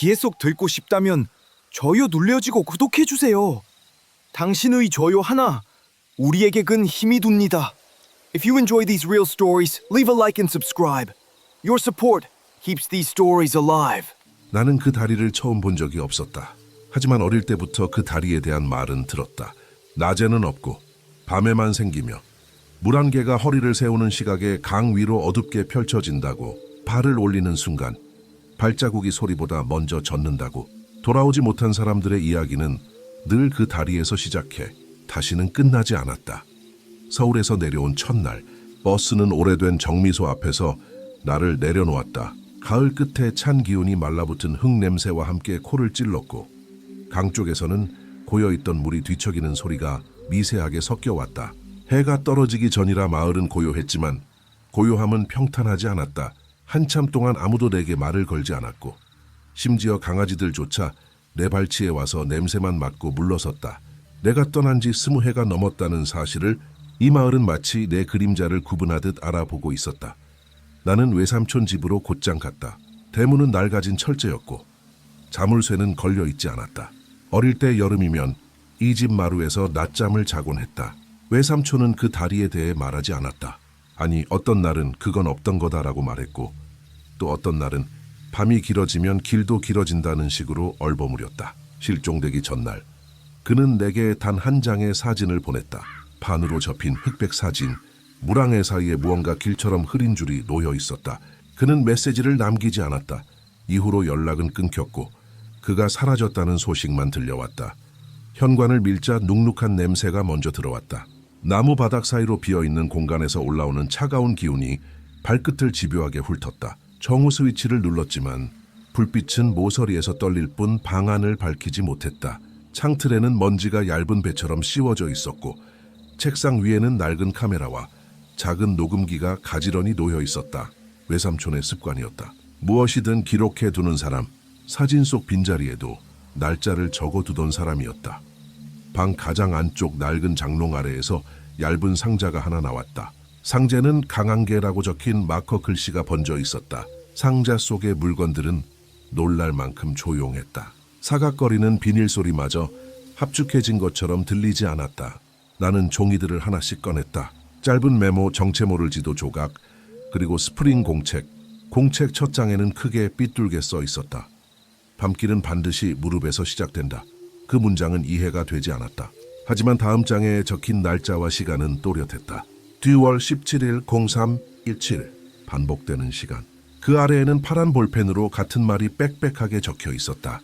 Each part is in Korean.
계속 듣고 싶다면 좋아요 눌러주고 구독해주세요. 당신의 좋아요 하나 우리에게 큰 힘이 됩니다. If you enjoy these real stories, leave a like and subscribe. Your support keeps these stories alive. 나는 그 다리를 처음 본 적이 없었다. 하지만 어릴 때부터 그 다리에 대한 말은 들었다. 낮에는 없고 밤에만 생기며 물 한 개가 허리를 세우는 시각에 강 위로 어둡게 펼쳐진다고, 발을 올리는 순간 발자국이 소리보다 먼저 젖는다고. 돌아오지 못한 사람들의 이야기는 늘 그 다리에서 시작해 다시는 끝나지 않았다. 서울에서 내려온 첫날, 버스는 오래된 정미소 앞에서 나를 내려놓았다. 가을 끝에 찬 기운이 말라붙은 흙 냄새와 함께 코를 찔렀고, 강 쪽에서는 고여있던 물이 뒤척이는 소리가 미세하게 섞여왔다. 해가 떨어지기 전이라 마을은 고요했지만 고요함은 평탄하지 않았다. 한참 동안 아무도 내게 말을 걸지 않았고, 심지어 강아지들조차 내 발치에 와서 냄새만 맡고 물러섰다. 내가 떠난 지 20해가 넘었다는 사실을 이 마을은 마치 내 그림자를 구분하듯 알아보고 있었다. 나는 외삼촌 집으로 곧장 갔다. 대문은 낡아진 철제였고 자물쇠는 걸려있지 않았다. 어릴 때 여름이면 이 집 마루에서 낮잠을 자곤 했다. 외삼촌은 그 다리에 대해 말하지 않았다. 아니, 어떤 날은 그건 없던 거다라고 말했고, 또 어떤 날은 밤이 길어지면 길도 길어진다는 식으로 얼버무렸다. 실종되기 전날 그는 내게 단 한 장의 사진을 보냈다. 판으로 접힌 흑백 사진. 물앙해 사이에 무언가 길처럼 흐린 줄이 놓여 있었다. 그는 메시지를 남기지 않았다. 이후로 연락은 끊겼고 그가 사라졌다는 소식만 들려왔다. 현관을 밀자 눅눅한 냄새가 먼저 들어왔다. 나무 바닥 사이로 비어있는 공간에서 올라오는 차가운 기운이 발끝을 집요하게 훑었다. 정후 스위치를 눌렀지만 불빛은 모서리에서 떨릴 뿐 방안을 밝히지 못했다. 창틀에는 먼지가 얇은 배처럼 씌워져 있었고 책상 위에는 낡은 카메라와 작은 녹음기가 가지런히 놓여 있었다. 외삼촌의 습관이었다. 무엇이든 기록해 두는 사람, 사진 속 빈자리에도 날짜를 적어두던 사람이었다. 방 가장 안쪽 낡은 장롱 아래에서 얇은 상자가 하나 나왔다. 상자는 강한계라고 적힌 마커 글씨가 번져 있었다. 상자 속의 물건들은 놀랄 만큼 조용했다. 사각거리는 비닐 소리마저 합축해진 것처럼 들리지 않았다. 나는 종이들을 하나씩 꺼냈다. 짧은 메모, 정체 모를 지도 조각, 그리고 스프링 공책. 공책 첫 장에는 크게 삐뚤게 써 있었다. 밤길은 반드시 무릎에서 시작된다. 그 문장은 이해가 되지 않았다. 하지만 다음 장에 적힌 날짜와 시간은 또렷했다. 2월 17일 0317. 반복되는 시간. 그 아래에는 파란 볼펜으로 같은 말이 빽빽하게 적혀 있었다.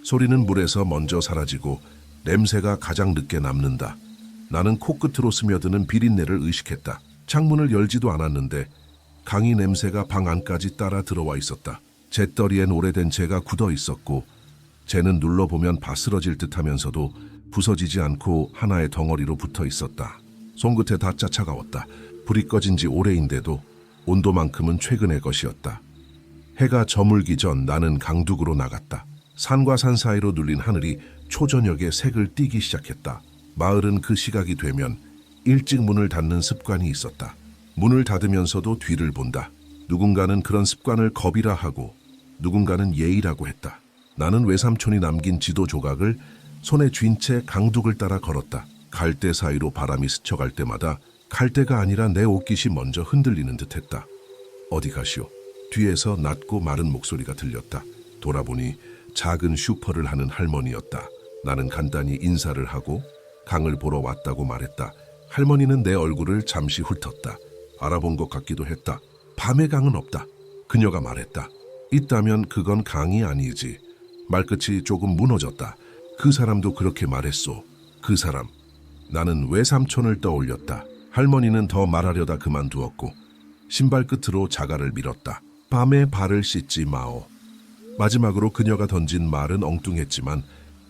소리는 물에서 먼저 사라지고 냄새가 가장 늦게 남는다. 나는 코끝으로 스며드는 비린내를 의식했다. 창문을 열지도 않았는데 강이 냄새가 방 안까지 따라 들어와 있었다. 재떨이엔 오래된 재가 굳어 있었고 재는 눌러보면 바스러질 듯하면서도 부서지지 않고 하나의 덩어리로 붙어 있었다. 손끝에 닿자 차가웠다. 불이 꺼진 지 오래인데도 온도만큼은 최근의 것이었다. 해가 저물기 전 나는 강둑으로 나갔다. 산과 산 사이로 눌린 하늘이 초저녁에 색을 띠기 시작했다. 마을은 그 시각이 되면 일찍 문을 닫는 습관이 있었다. 문을 닫으면서도 뒤를 본다. 누군가는 그런 습관을 겁이라 하고 누군가는 예의라고 했다. 나는 외삼촌이 남긴 지도 조각을 손에 쥔 채 강둑을 따라 걸었다. 갈대 사이로 바람이 스쳐갈 때마다 갈대가 아니라 내 옷깃이 먼저 흔들리는 듯했다. 어디 가시오? 뒤에서 낮고 마른 목소리가 들렸다. 돌아보니 작은 슈퍼를 하는 할머니였다. 나는 간단히 인사를 하고 강을 보러 왔다고 말했다. 할머니는 내 얼굴을 잠시 훑었다. 알아본 것 같기도 했다. 밤의 강은 없다. 그녀가 말했다. 있다면 그건 강이 아니지. 말끝이 조금 무너졌다. 그 사람도 그렇게 말했소. 그 사람. 나는 외삼촌을 떠올렸다. 할머니는 더 말하려다 그만두었고 신발 끝으로 자갈을 밀었다. 밤에 발을 씻지 마오. 마지막으로 그녀가 던진 말은 엉뚱했지만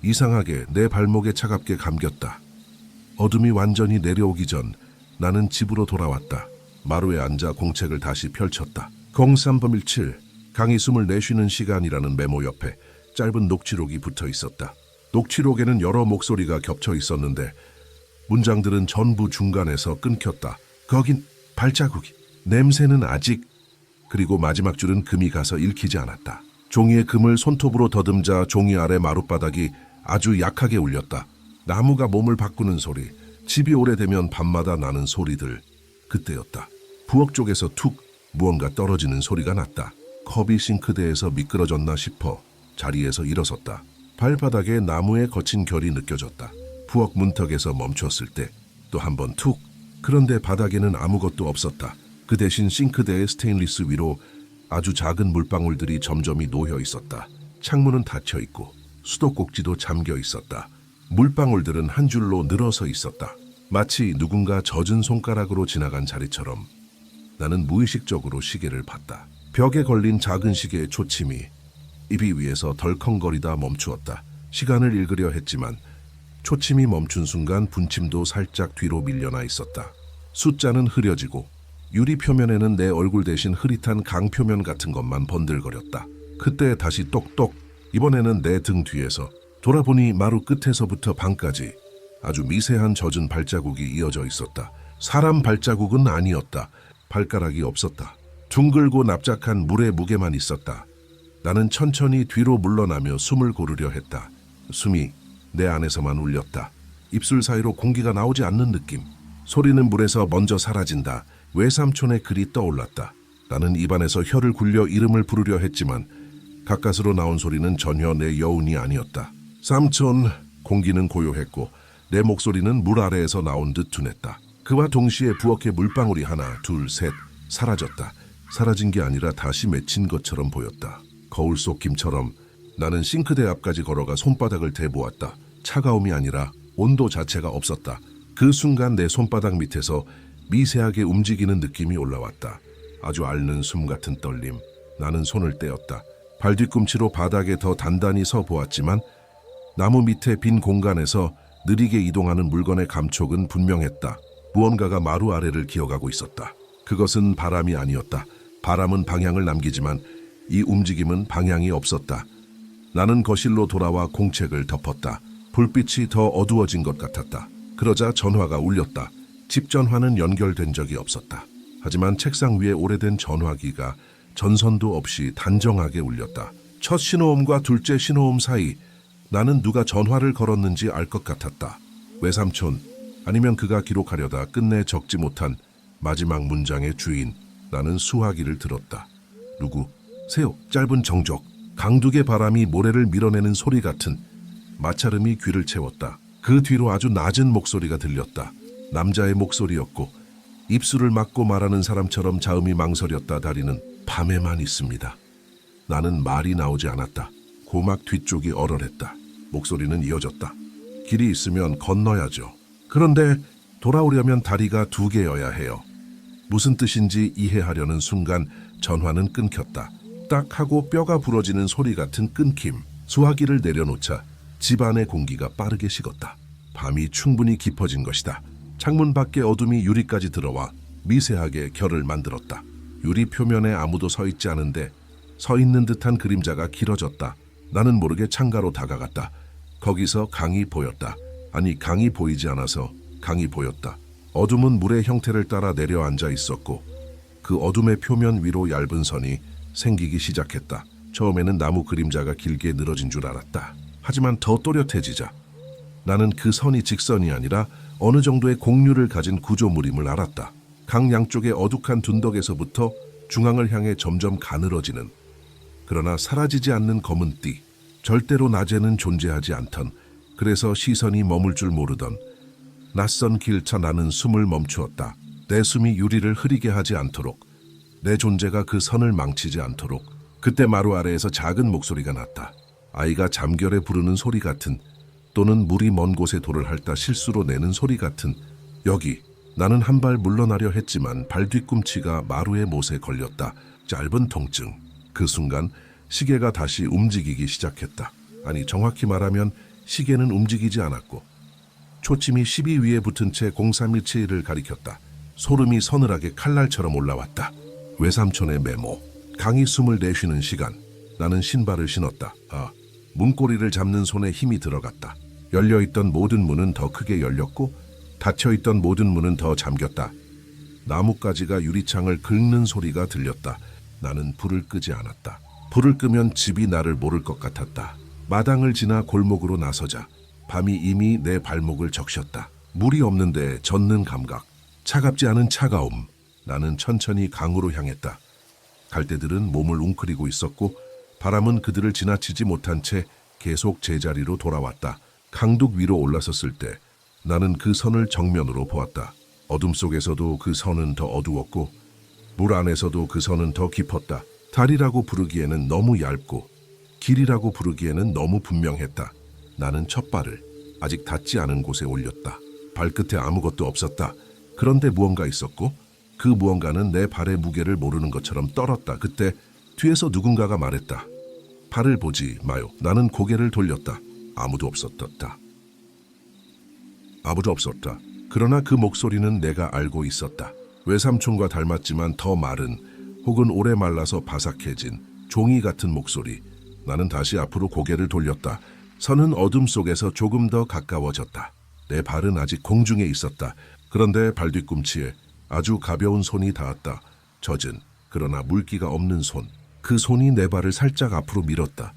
이상하게 내 발목에 차갑게 감겼다. 어둠이 완전히 내려오기 전 나는 집으로 돌아왔다. 마루에 앉아 공책을 다시 펼쳤다. 0317. 강이 숨을 내쉬는 시간이라는 메모 옆에 짧은 녹취록이 붙어 있었다. 녹취록에는 여러 목소리가 겹쳐 있었는데 문장들은 전부 중간에서 끊겼다. 거긴 발자국이, 냄새는 아직, 그리고 마지막 줄은 금이 가서 읽히지 않았다. 종이에 금을 손톱으로 더듬자 종이 아래 마룻바닥이 아주 약하게 울렸다. 나무가 몸을 바꾸는 소리, 집이 오래되면 밤마다 나는 소리들. 그때였다. 부엌 쪽에서 툭 무언가 떨어지는 소리가 났다. 컵이 싱크대에서 미끄러졌나 싶어 자리에서 일어섰다. 발바닥에 나무에 거친 결이 느껴졌다. 부엌 문턱에서 멈췄을 때 또 한 번 툭. 그런데 바닥에는 아무것도 없었다. 그 대신 싱크대의 스테인리스 위로 아주 작은 물방울들이 점점이 놓여 있었다. 창문은 닫혀 있고 수도꼭지도 잠겨 있었다. 물방울들은 한 줄로 늘어서 있었다. 마치 누군가 젖은 손가락으로 지나간 자리처럼. 나는 무의식적으로 시계를 봤다. 벽에 걸린 작은 시계의 초침이 입이 위에서 덜컹거리다 멈추었다. 시간을 읽으려 했지만 초침이 멈춘 순간 분침도 살짝 뒤로 밀려나 있었다. 숫자는 흐려지고 유리 표면에는 내 얼굴 대신 흐릿한 강 표면 같은 것만 번들거렸다. 그때 다시 똑똑. 이번에는 내 등 뒤에서. 돌아보니 마루 끝에서부터 방까지 아주 미세한 젖은 발자국이 이어져 있었다. 사람 발자국은 아니었다. 발가락이 없었다. 둥글고 납작한 물의 무게만 있었다. 나는 천천히 뒤로 물러나며 숨을 고르려 했다. 숨이 내 안에서만 울렸다. 입술 사이로 공기가 나오지 않는 느낌. 소리는 물에서 먼저 사라진다. 외삼촌의 글이 떠올랐다. 나는 입안에서 혀를 굴려 이름을 부르려 했지만 가까스로 나온 소리는 전혀 내 여운이 아니었다. 삼촌. 공기는 고요했고 내 목소리는 물 아래에서 나온 듯 둔했다. 그와 동시에 부엌에 물방울이 하나, 둘, 셋 사라졌다. 사라진 게 아니라 다시 맺힌 것처럼 보였다. 거울 속 김처럼. 나는 싱크대 앞까지 걸어가 손바닥을 대보았다. 차가움이 아니라 온도 자체가 없었다. 그 순간 내 손바닥 밑에서 미세하게 움직이는 느낌이 올라왔다. 아주 앓는 숨 같은 떨림. 나는 손을 떼었다. 발 뒤꿈치로 바닥에 더 단단히 서 보았지만 나무 밑에 빈 공간에서 느리게 이동하는 물건의 감촉은 분명했다. 무언가가 마루 아래를 기어가고 있었다. 그것은 바람이 아니었다. 바람은 방향을 남기지만 이 움직임은 방향이 없었다. 나는 거실로 돌아와 공책을 덮었다. 불빛이 더 어두워진 것 같았다. 그러자 전화가 울렸다. 집 전화는 연결된 적이 없었다. 하지만 책상 위에 오래된 전화기가 전선도 없이 단정하게 울렸다. 첫 신호음과 둘째 신호음 사이 나는 누가 전화를 걸었는지 알 것 같았다. 외삼촌, 아니면 그가 기록하려다 끝내 적지 못한 마지막 문장의 주인. 나는 수화기를 들었다. 누구? 새우, 짧은 정적, 강둑의 바람이 모래를 밀어내는 소리 같은 마찰음이 귀를 채웠다. 그 뒤로 아주 낮은 목소리가 들렸다. 남자의 목소리였고 입술을 막고 말하는 사람처럼 자음이 망설였다. 다리는 밤에만 있습니다. 나는 말이 나오지 않았다. 고막 뒤쪽이 얼얼했다. 목소리는 이어졌다. 길이 있으면 건너야죠. 그런데 돌아오려면 다리가 두 개여야 해요. 무슨 뜻인지 이해하려는 순간 전화는 끊겼다. 딱 하고 뼈가 부러지는 소리 같은 끊김. 수화기를 내려놓자 집안의 공기가 빠르게 식었다. 밤이 충분히 깊어진 것이다. 창문 밖에 어둠이 유리까지 들어와 미세하게 결을 만들었다. 유리 표면에 아무도 서 있지 않은데 서 있는 듯한 그림자가 길어졌다. 나는 모르게 창가로 다가갔다. 거기서 강이 보였다. 아니, 강이 보이지 않아서 강이 보였다. 어둠은 물의 형태를 따라 내려앉아 있었고 그 어둠의 표면 위로 얇은 선이 생기기 시작했다. 처음에는 나무 그림자가 길게 늘어진 줄 알았다. 하지만 더 또렷해지자 나는 그 선이 직선이 아니라 어느 정도의 곡률을 가진 구조물임을 알았다. 강 양쪽의 어둑한 둔덕에서부터 중앙을 향해 점점 가늘어지는, 그러나 사라지지 않는 검은 띠. 절대로 낮에는 존재하지 않던, 그래서 시선이 머물 줄 모르던 낯선 길차. 나는 숨을 멈추었다. 내 숨이 유리를 흐리게 하지 않도록, 내 존재가 그 선을 망치지 않도록. 그때 마루 아래에서 작은 목소리가 났다. 아이가 잠결에 부르는 소리 같은, 또는 물이 먼 곳에 돌을 핥다 실수로 내는 소리 같은. 여기. 나는 한 발 물러나려 했지만 발 뒤꿈치가 마루의 못에 걸렸다. 짧은 통증. 그 순간 시계가 다시 움직이기 시작했다. 아니, 정확히 말하면 시계는 움직이지 않았고 초침이 12 위에 붙은 채 0317을 가리켰다. 소름이 서늘하게 칼날처럼 올라왔다. 외삼촌의 메모. 강이 숨을 내쉬는 시간. 나는 신발을 신었다. 문고리를 잡는 손에 힘이 들어갔다. 열려있던 모든 문은 더 크게 열렸고 닫혀있던 모든 문은 더 잠겼다. 나뭇가지가 유리창을 긁는 소리가 들렸다. 나는 불을 끄지 않았다. 불을 끄면 집이 나를 모를 것 같았다. 마당을 지나 골목으로 나서자 밤이 이미 내 발목을 적셨다. 물이 없는데 젖는 감각, 차갑지 않은 차가움. 나는 천천히 강으로 향했다. 갈대들은 몸을 웅크리고 있었고 바람은 그들을 지나치지 못한 채 계속 제자리로 돌아왔다. 강둑 위로 올라섰을 때 나는 그 선을 정면으로 보았다. 어둠 속에서도 그 선은 더 어두웠고 물 안에서도 그 선은 더 깊었다. 다리라고 부르기에는 너무 얇고 길이라고 부르기에는 너무 분명했다. 나는 첫 발을 아직 닿지 않은 곳에 올렸다. 발끝에 아무것도 없었다. 그런데 무언가 있었고 그 무언가는 내 발의 무게를 모르는 것처럼 떨었다. 그때 뒤에서 누군가가 말했다. 발을 보지 마요. 나는 고개를 돌렸다. 아무도 없었다. 아무도 없었다. 그러나 그 목소리는 내가 알고 있었다. 외삼촌과 닮았지만 더 마른 혹은 오래 말라서 바삭해진 종이 같은 목소리. 나는 다시 앞으로 고개를 돌렸다. 선은 어둠 속에서 조금 더 가까워졌다. 내 발은 아직 공중에 있었다. 그런데 발 뒤꿈치에 아주 가벼운 손이 닿았다. 젖은 그러나 물기가 없는 손. 그 손이 내 발을 살짝 앞으로 밀었다.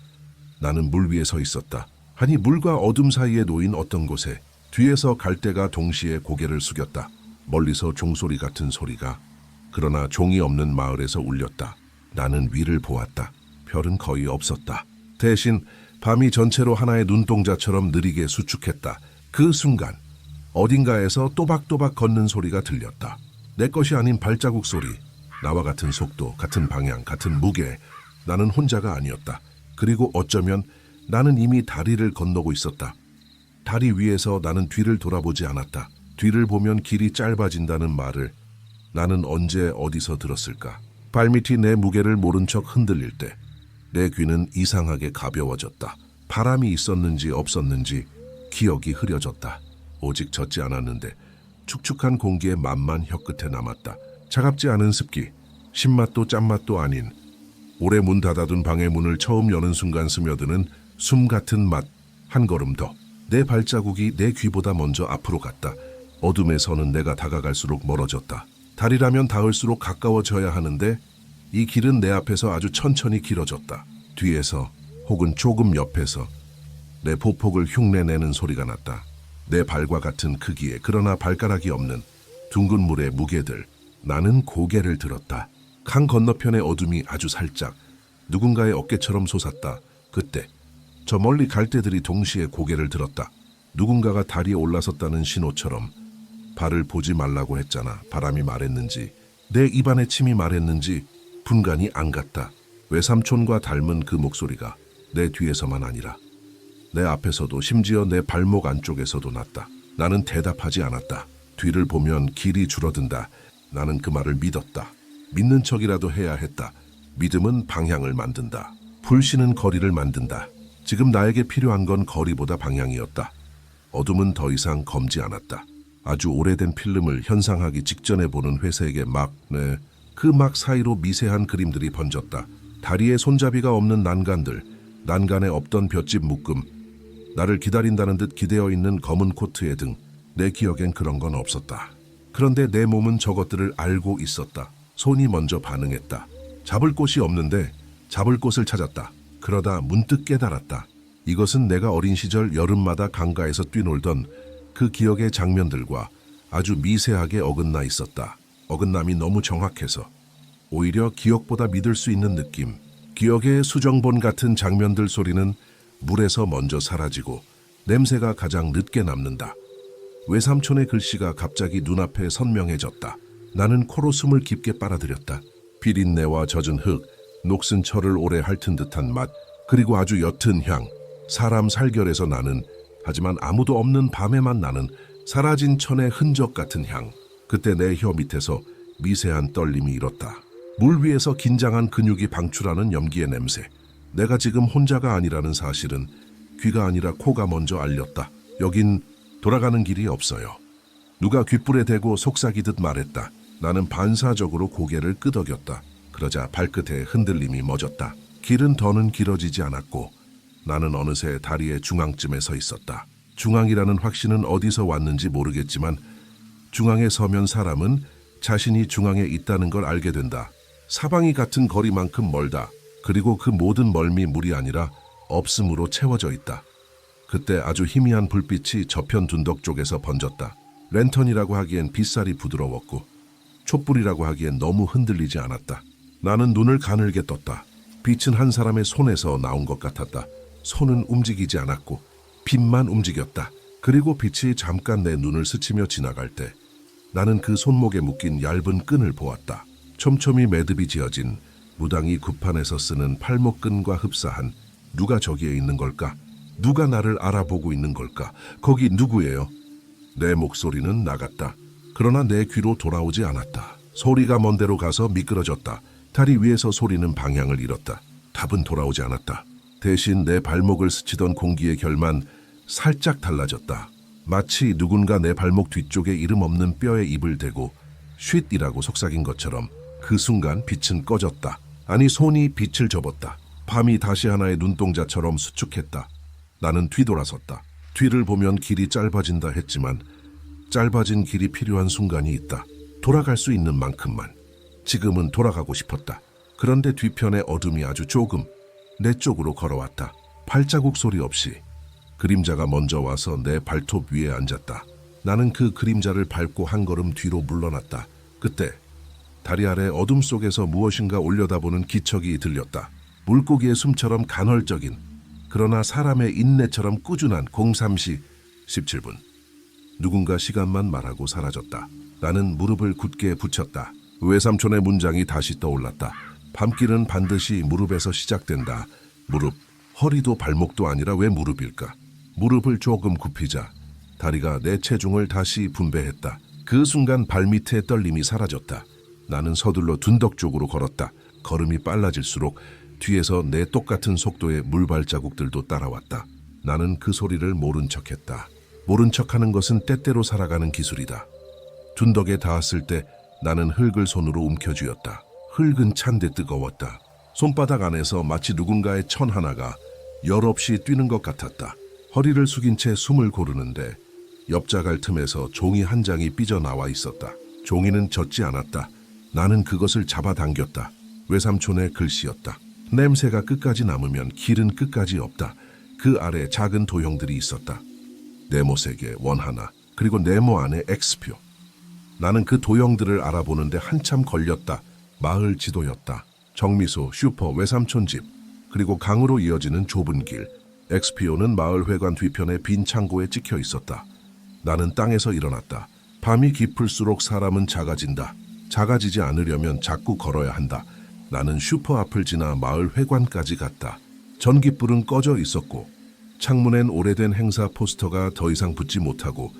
나는 물 위에 서 있었다. 아니 물과 어둠 사이에 놓인 어떤 곳에 뒤에서 갈대가 동시에 고개를 숙였다. 멀리서 종소리 같은 소리가 그러나 종이 없는 마을에서 울렸다. 나는 위를 보았다. 별은 거의 없었다. 대신 밤이 전체로 하나의 눈동자처럼 느리게 수축했다. 그 순간 어딘가에서 또박또박 걷는 소리가 들렸다. 내 것이 아닌 발자국 소리. 나와 같은 속도, 같은 방향, 같은 무게. 나는 혼자가 아니었다. 그리고 어쩌면 나는 이미 다리를 건너고 있었다. 다리 위에서 나는 뒤를 돌아보지 않았다. 뒤를 보면 길이 짧아진다는 말을 나는 언제 어디서 들었을까? 발밑이 내 무게를 모른 척 흔들릴 때 내 귀는 이상하게 가벼워졌다. 바람이 있었는지 없었는지 기억이 흐려졌다. 오직 젖지 않았는데 축축한 공기의 맛만 혀끝에 남았다. 차갑지 않은 습기, 신맛도 짠맛도 아닌 오래 문 닫아둔 방의 문을 처음 여는 순간 스며드는 숨 같은 맛. 한 걸음 더. 내 발자국이 내 귀보다 먼저 앞으로 갔다. 어둠에서는 내가 다가갈수록 멀어졌다. 달이라면 닿을수록 가까워져야 하는데 이 길은 내 앞에서 아주 천천히 길어졌다. 뒤에서 혹은 조금 옆에서 내 보폭을 흉내내는 소리가 났다. 내 발과 같은 크기에 그러나 발가락이 없는 둥근 물의 무게들. 나는 고개를 들었다. 강 건너편의 어둠이 아주 살짝 누군가의 어깨처럼 솟았다. 그때 저 멀리 갈대들이 동시에 고개를 들었다. 누군가가 다리에 올라섰다는 신호처럼. 발을 보지 말라고 했잖아. 바람이 말했는지 내 입안의 침이 말했는지 분간이 안 갔다. 외삼촌과 닮은 그 목소리가 내 뒤에서만 아니라 내 앞에서도 심지어 내 발목 안쪽에서도 났다. 나는 대답하지 않았다. 뒤를 보면 길이 줄어든다. 나는 그 말을 믿었다. 믿는 척이라도 해야 했다. 믿음은 방향을 만든다. 불신은 거리를 만든다. 지금 나에게 필요한 건 거리보다 방향이었다. 어둠은 더 이상 검지 않았다. 아주 오래된 필름을 현상하기 직전에 보는 회색의 막, 그 막 사이로 미세한 그림들이 번졌다. 다리에 손잡이가 없는 난간들, 난간에 없던 볏짚 묶음, 나를 기다린다는 듯 기대어 있는 검은 코트의 등. 내 기억엔 그런 건 없었다. 그런데 내 몸은 저것들을 알고 있었다. 손이 먼저 반응했다. 잡을 곳이 없는데 잡을 곳을 찾았다. 그러다 문득 깨달았다. 이것은 내가 어린 시절 여름마다 강가에서 뛰놀던 그 기억의 장면들과 아주 미세하게 어긋나 있었다. 어긋남이 너무 정확해서 오히려 기억보다 믿을 수 있는 느낌. 기억의 수정본 같은 장면들 소리는 물에서 먼저 사라지고 냄새가 가장 늦게 남는다. 외삼촌의 글씨가 갑자기 눈앞에 선명해졌다. 나는 코로 숨을 깊게 빨아들였다. 비린내와 젖은 흙, 녹슨 철을 오래 핥은 듯한 맛, 그리고 아주 옅은 향. 사람 살결에서 나는, 하지만 아무도 없는 밤에만 나는 사라진 천의 흔적 같은 향. 그때 내 혀 밑에서 미세한 떨림이 일었다. 물 위에서 긴장한 근육이 방출하는 염기의 냄새. 내가 지금 혼자가 아니라는 사실은 귀가 아니라 코가 먼저 알렸다. 여긴 돌아가는 길이 없어요. 누가 귓불에 대고 속삭이듯 말했다. 나는 반사적으로 고개를 끄덕였다. 그러자 발끝에 흔들림이 멎었다. 길은 더는 길어지지 않았고 나는 어느새 다리의 중앙쯤에 서 있었다. 중앙이라는 확신은 어디서 왔는지 모르겠지만 중앙에 서면 사람은 자신이 중앙에 있다는 걸 알게 된다. 사방이 같은 거리만큼 멀다. 그리고 그 모든 멀미 물이 아니라 없음으로 채워져 있다. 그때 아주 희미한 불빛이 저편 둔덕 쪽에서 번졌다. 랜턴이라고 하기엔 빗살이 부드러웠고 촛불이라고 하기엔 너무 흔들리지 않았다. 나는 눈을 가늘게 떴다. 빛은 한 사람의 손에서 나온 것 같았다. 손은 움직이지 않았고 빛만 움직였다. 그리고 빛이 잠깐 내 눈을 스치며 지나갈 때 나는 그 손목에 묶인 얇은 끈을 보았다. 촘촘히 매듭이 지어진 무당이 굿판에서 쓰는 팔목끈과 흡사한 누가 저기에 있는 걸까? 누가 나를 알아보고 있는 걸까? 거기 누구예요? 내 목소리는 나갔다. 그러나 내 귀로 돌아오지 않았다. 소리가 먼 데로 가서 미끄러졌다. 다리 위에서 소리는 방향을 잃었다. 답은 돌아오지 않았다. 대신 내 발목을 스치던 공기의 결만 살짝 달라졌다. 마치 누군가 내 발목 뒤쪽에 이름 없는 뼈에 입을 대고 쉿이라고 속삭인 것처럼 그 순간 빛은 꺼졌다. 아니, 손이 빛을 접었다. 밤이 다시 하나의 눈동자처럼 수축했다. 나는 뒤돌아섰다. 뒤를 보면 길이 짧아진다 했지만 짧아진 길이 필요한 순간이 있다. 돌아갈 수 있는 만큼만. 지금은 돌아가고 싶었다. 그런데 뒤편의 어둠이 아주 조금 내 쪽으로 걸어왔다. 발자국 소리 없이 그림자가 먼저 와서 내 발톱 위에 앉았다. 나는 그 그림자를 밟고 한 걸음 뒤로 물러났다. 그때 다리 아래 어둠 속에서 무엇인가 올려다보는 기척이 들렸다. 물고기의 숨처럼 간헐적인, 그러나 사람의 인내처럼 꾸준한 03시 17분. 누군가 시간만 말하고 사라졌다. 나는 무릎을 굳게 붙였다. 외삼촌의 문장이 다시 떠올랐다. 밤길은 반드시 무릎에서 시작된다. 무릎, 허리도 발목도 아니라 왜 무릎일까? 무릎을 조금 굽히자 다리가 내 체중을 다시 분배했다. 그 순간 발밑의 떨림이 사라졌다. 나는 서둘러 둔덕 쪽으로 걸었다. 걸음이 빨라질수록 뒤에서 내 똑같은 속도의 물발자국들도 따라왔다. 나는 그 소리를 모른 척했다. 모른 척하는 것은 때때로 살아가는 기술이다. 둔덕에 닿았을 때 나는 흙을 손으로 움켜쥐었다. 흙은 찬데 뜨거웠다. 손바닥 안에서 마치 누군가의 천 하나가 열없이 뛰는 것 같았다. 허리를 숙인 채 숨을 고르는데 옆자갈 틈에서 종이 한 장이 삐져나와 있었다. 종이는 젖지 않았다. 나는 그것을 잡아당겼다. 외삼촌의 글씨였다. 냄새가 끝까지 남으면 길은 끝까지 없다. 그 아래 작은 도형들이 있었다. 네모 3개, 원 하나, 그리고 네모 안에 X표. 나는 그 도형들을 알아보는데 한참 걸렸다. 마을 지도였다. 정미소, 슈퍼, 외삼촌 집, 그리고 강으로 이어지는 좁은 길. X표는 마을 회관 뒤편에 빈 창고에 찍혀 있었다. 나는 땅에서 일어났다. 밤이 깊을수록 사람은 작아진다. 작아지지 않으려면 자꾸 걸어야 한다. 나는 슈퍼 앞을 지나 마을 회관까지 갔다. 전깃불은 꺼져 있었고 창문엔 오래된 행사 포스터가 더 이상 붙지 못하고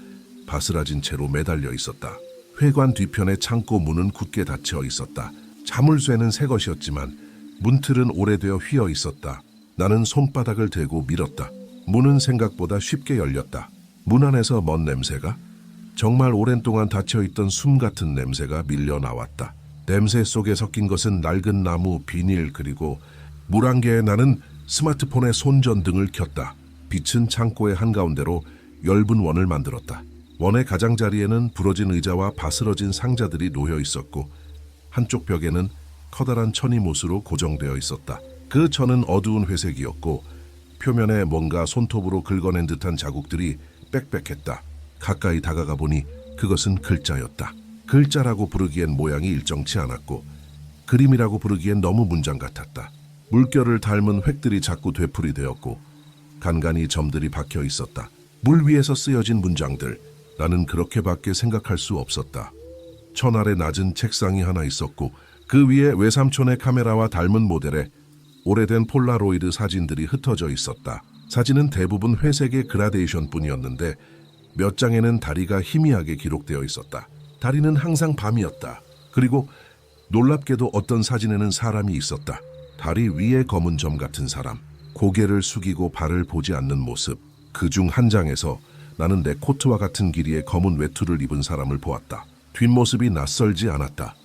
바스라진 채로 매달려 있었다. 회관 뒤편의 창고 문은 굳게 닫혀 있었다. 자물쇠는 새 것이었지만 문틀은 오래되어 휘어 있었다. 나는 손바닥을 대고 밀었다. 문은 생각보다 쉽게 열렸다. 문 안에서 먼 냄새가, 정말 오랜 동안 닫혀있던 숨 같은 냄새가 밀려 나왔다. 냄새 속에 섞인 것은 낡은 나무, 비닐, 그리고 물안개에 나는 스마트폰의 손전등을 켰다. 빛은 창고의 한가운데로 엷은 원을 만들었다. 원의 가장자리에는 부러진 의자와 바스러진 상자들이 놓여 있었고 한쪽 벽에는 커다란 천이 못으로 고정되어 있었다. 그 천은 어두운 회색이었고 표면에 뭔가 손톱으로 긁어낸 듯한 자국들이 빽빽했다. 가까이 다가가 보니 그것은 글자였다. 글자라고 부르기엔 모양이 일정치 않았고 그림이라고 부르기엔 너무 문장 같았다. 물결을 닮은 획들이 자꾸 되풀이 되었고 간간히 점들이 박혀 있었다. 물 위에서 쓰여진 문장들. 나는 그렇게밖에 생각할 수 없었다. 천 아래 낮은 책상이 하나 있었고 그 위에 외삼촌의 카메라와 닮은 모델의 오래된 폴라로이드 사진들이 흩어져 있었다. 사진은 대부분 회색의 그라데이션 뿐이었는데 몇 장에는 다리가 희미하게 기록되어 있었다. 다리는 항상 밤이었다. 그리고 놀랍게도 어떤 사진에는 사람이 있었다. 다리 위에 검은 점 같은 사람, 고개를 숙이고 발을 보지 않는 모습. 그중 한 장에서 나는 내 코트와 같은 길이의 검은 외투를 입은 사람을 보았다. 뒷모습이 낯설지 않았다.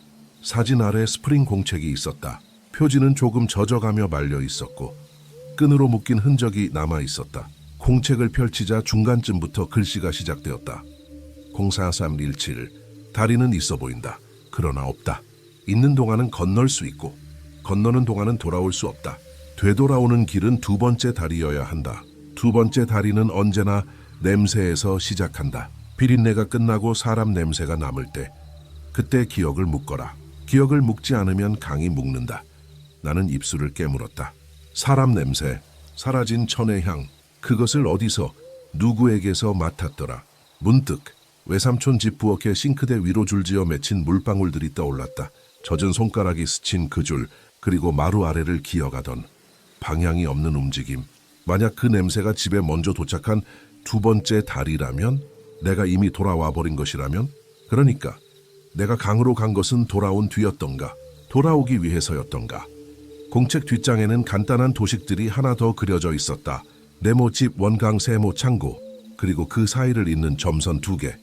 사진 아래 스프링 공책이 있었다. 표지는 조금 젖어가며 말려 있었고 끈으로 묶인 흔적이 남아 있었다. 공책을 펼치자 중간쯤부터 글씨가 시작되었다. 04317. 다리는 있어 보인다. 그러나 없다. 있는 동안은 건널 수 있고 건너는 동안은 돌아올 수 없다. 되돌아오는 길은 두 번째 다리여야 한다. 두 번째 다리는 언제나 냄새에서 시작한다. 비린내가 끝나고 사람 냄새가 남을 때, 그때 기억을 묶어라. 기억을 묶지 않으면 강이 묵는다. 나는 입술을 깨물었다. 사람 냄새, 사라진 천의 향, 그것을 어디서, 누구에게서 맡았더라. 문득 외삼촌 집 부엌에 싱크대 위로 줄지어 맺힌 물방울들이 떠올랐다. 젖은 손가락이 스친 그 줄, 그리고 마루 아래를 기어가던 방향이 없는 움직임. 만약 그 냄새가 집에 먼저 도착한 두 번째 다리라면, 내가 이미 돌아와 버린 것이라면, 그러니까 내가 강으로 간 것은 돌아온 뒤였던가, 돌아오기 위해서였던가. 공책 뒷장에는 간단한 도식들이 하나 더 그려져 있었다. 네모집 원강 세모 창고, 그리고 그 사이를 잇는 점선 2개.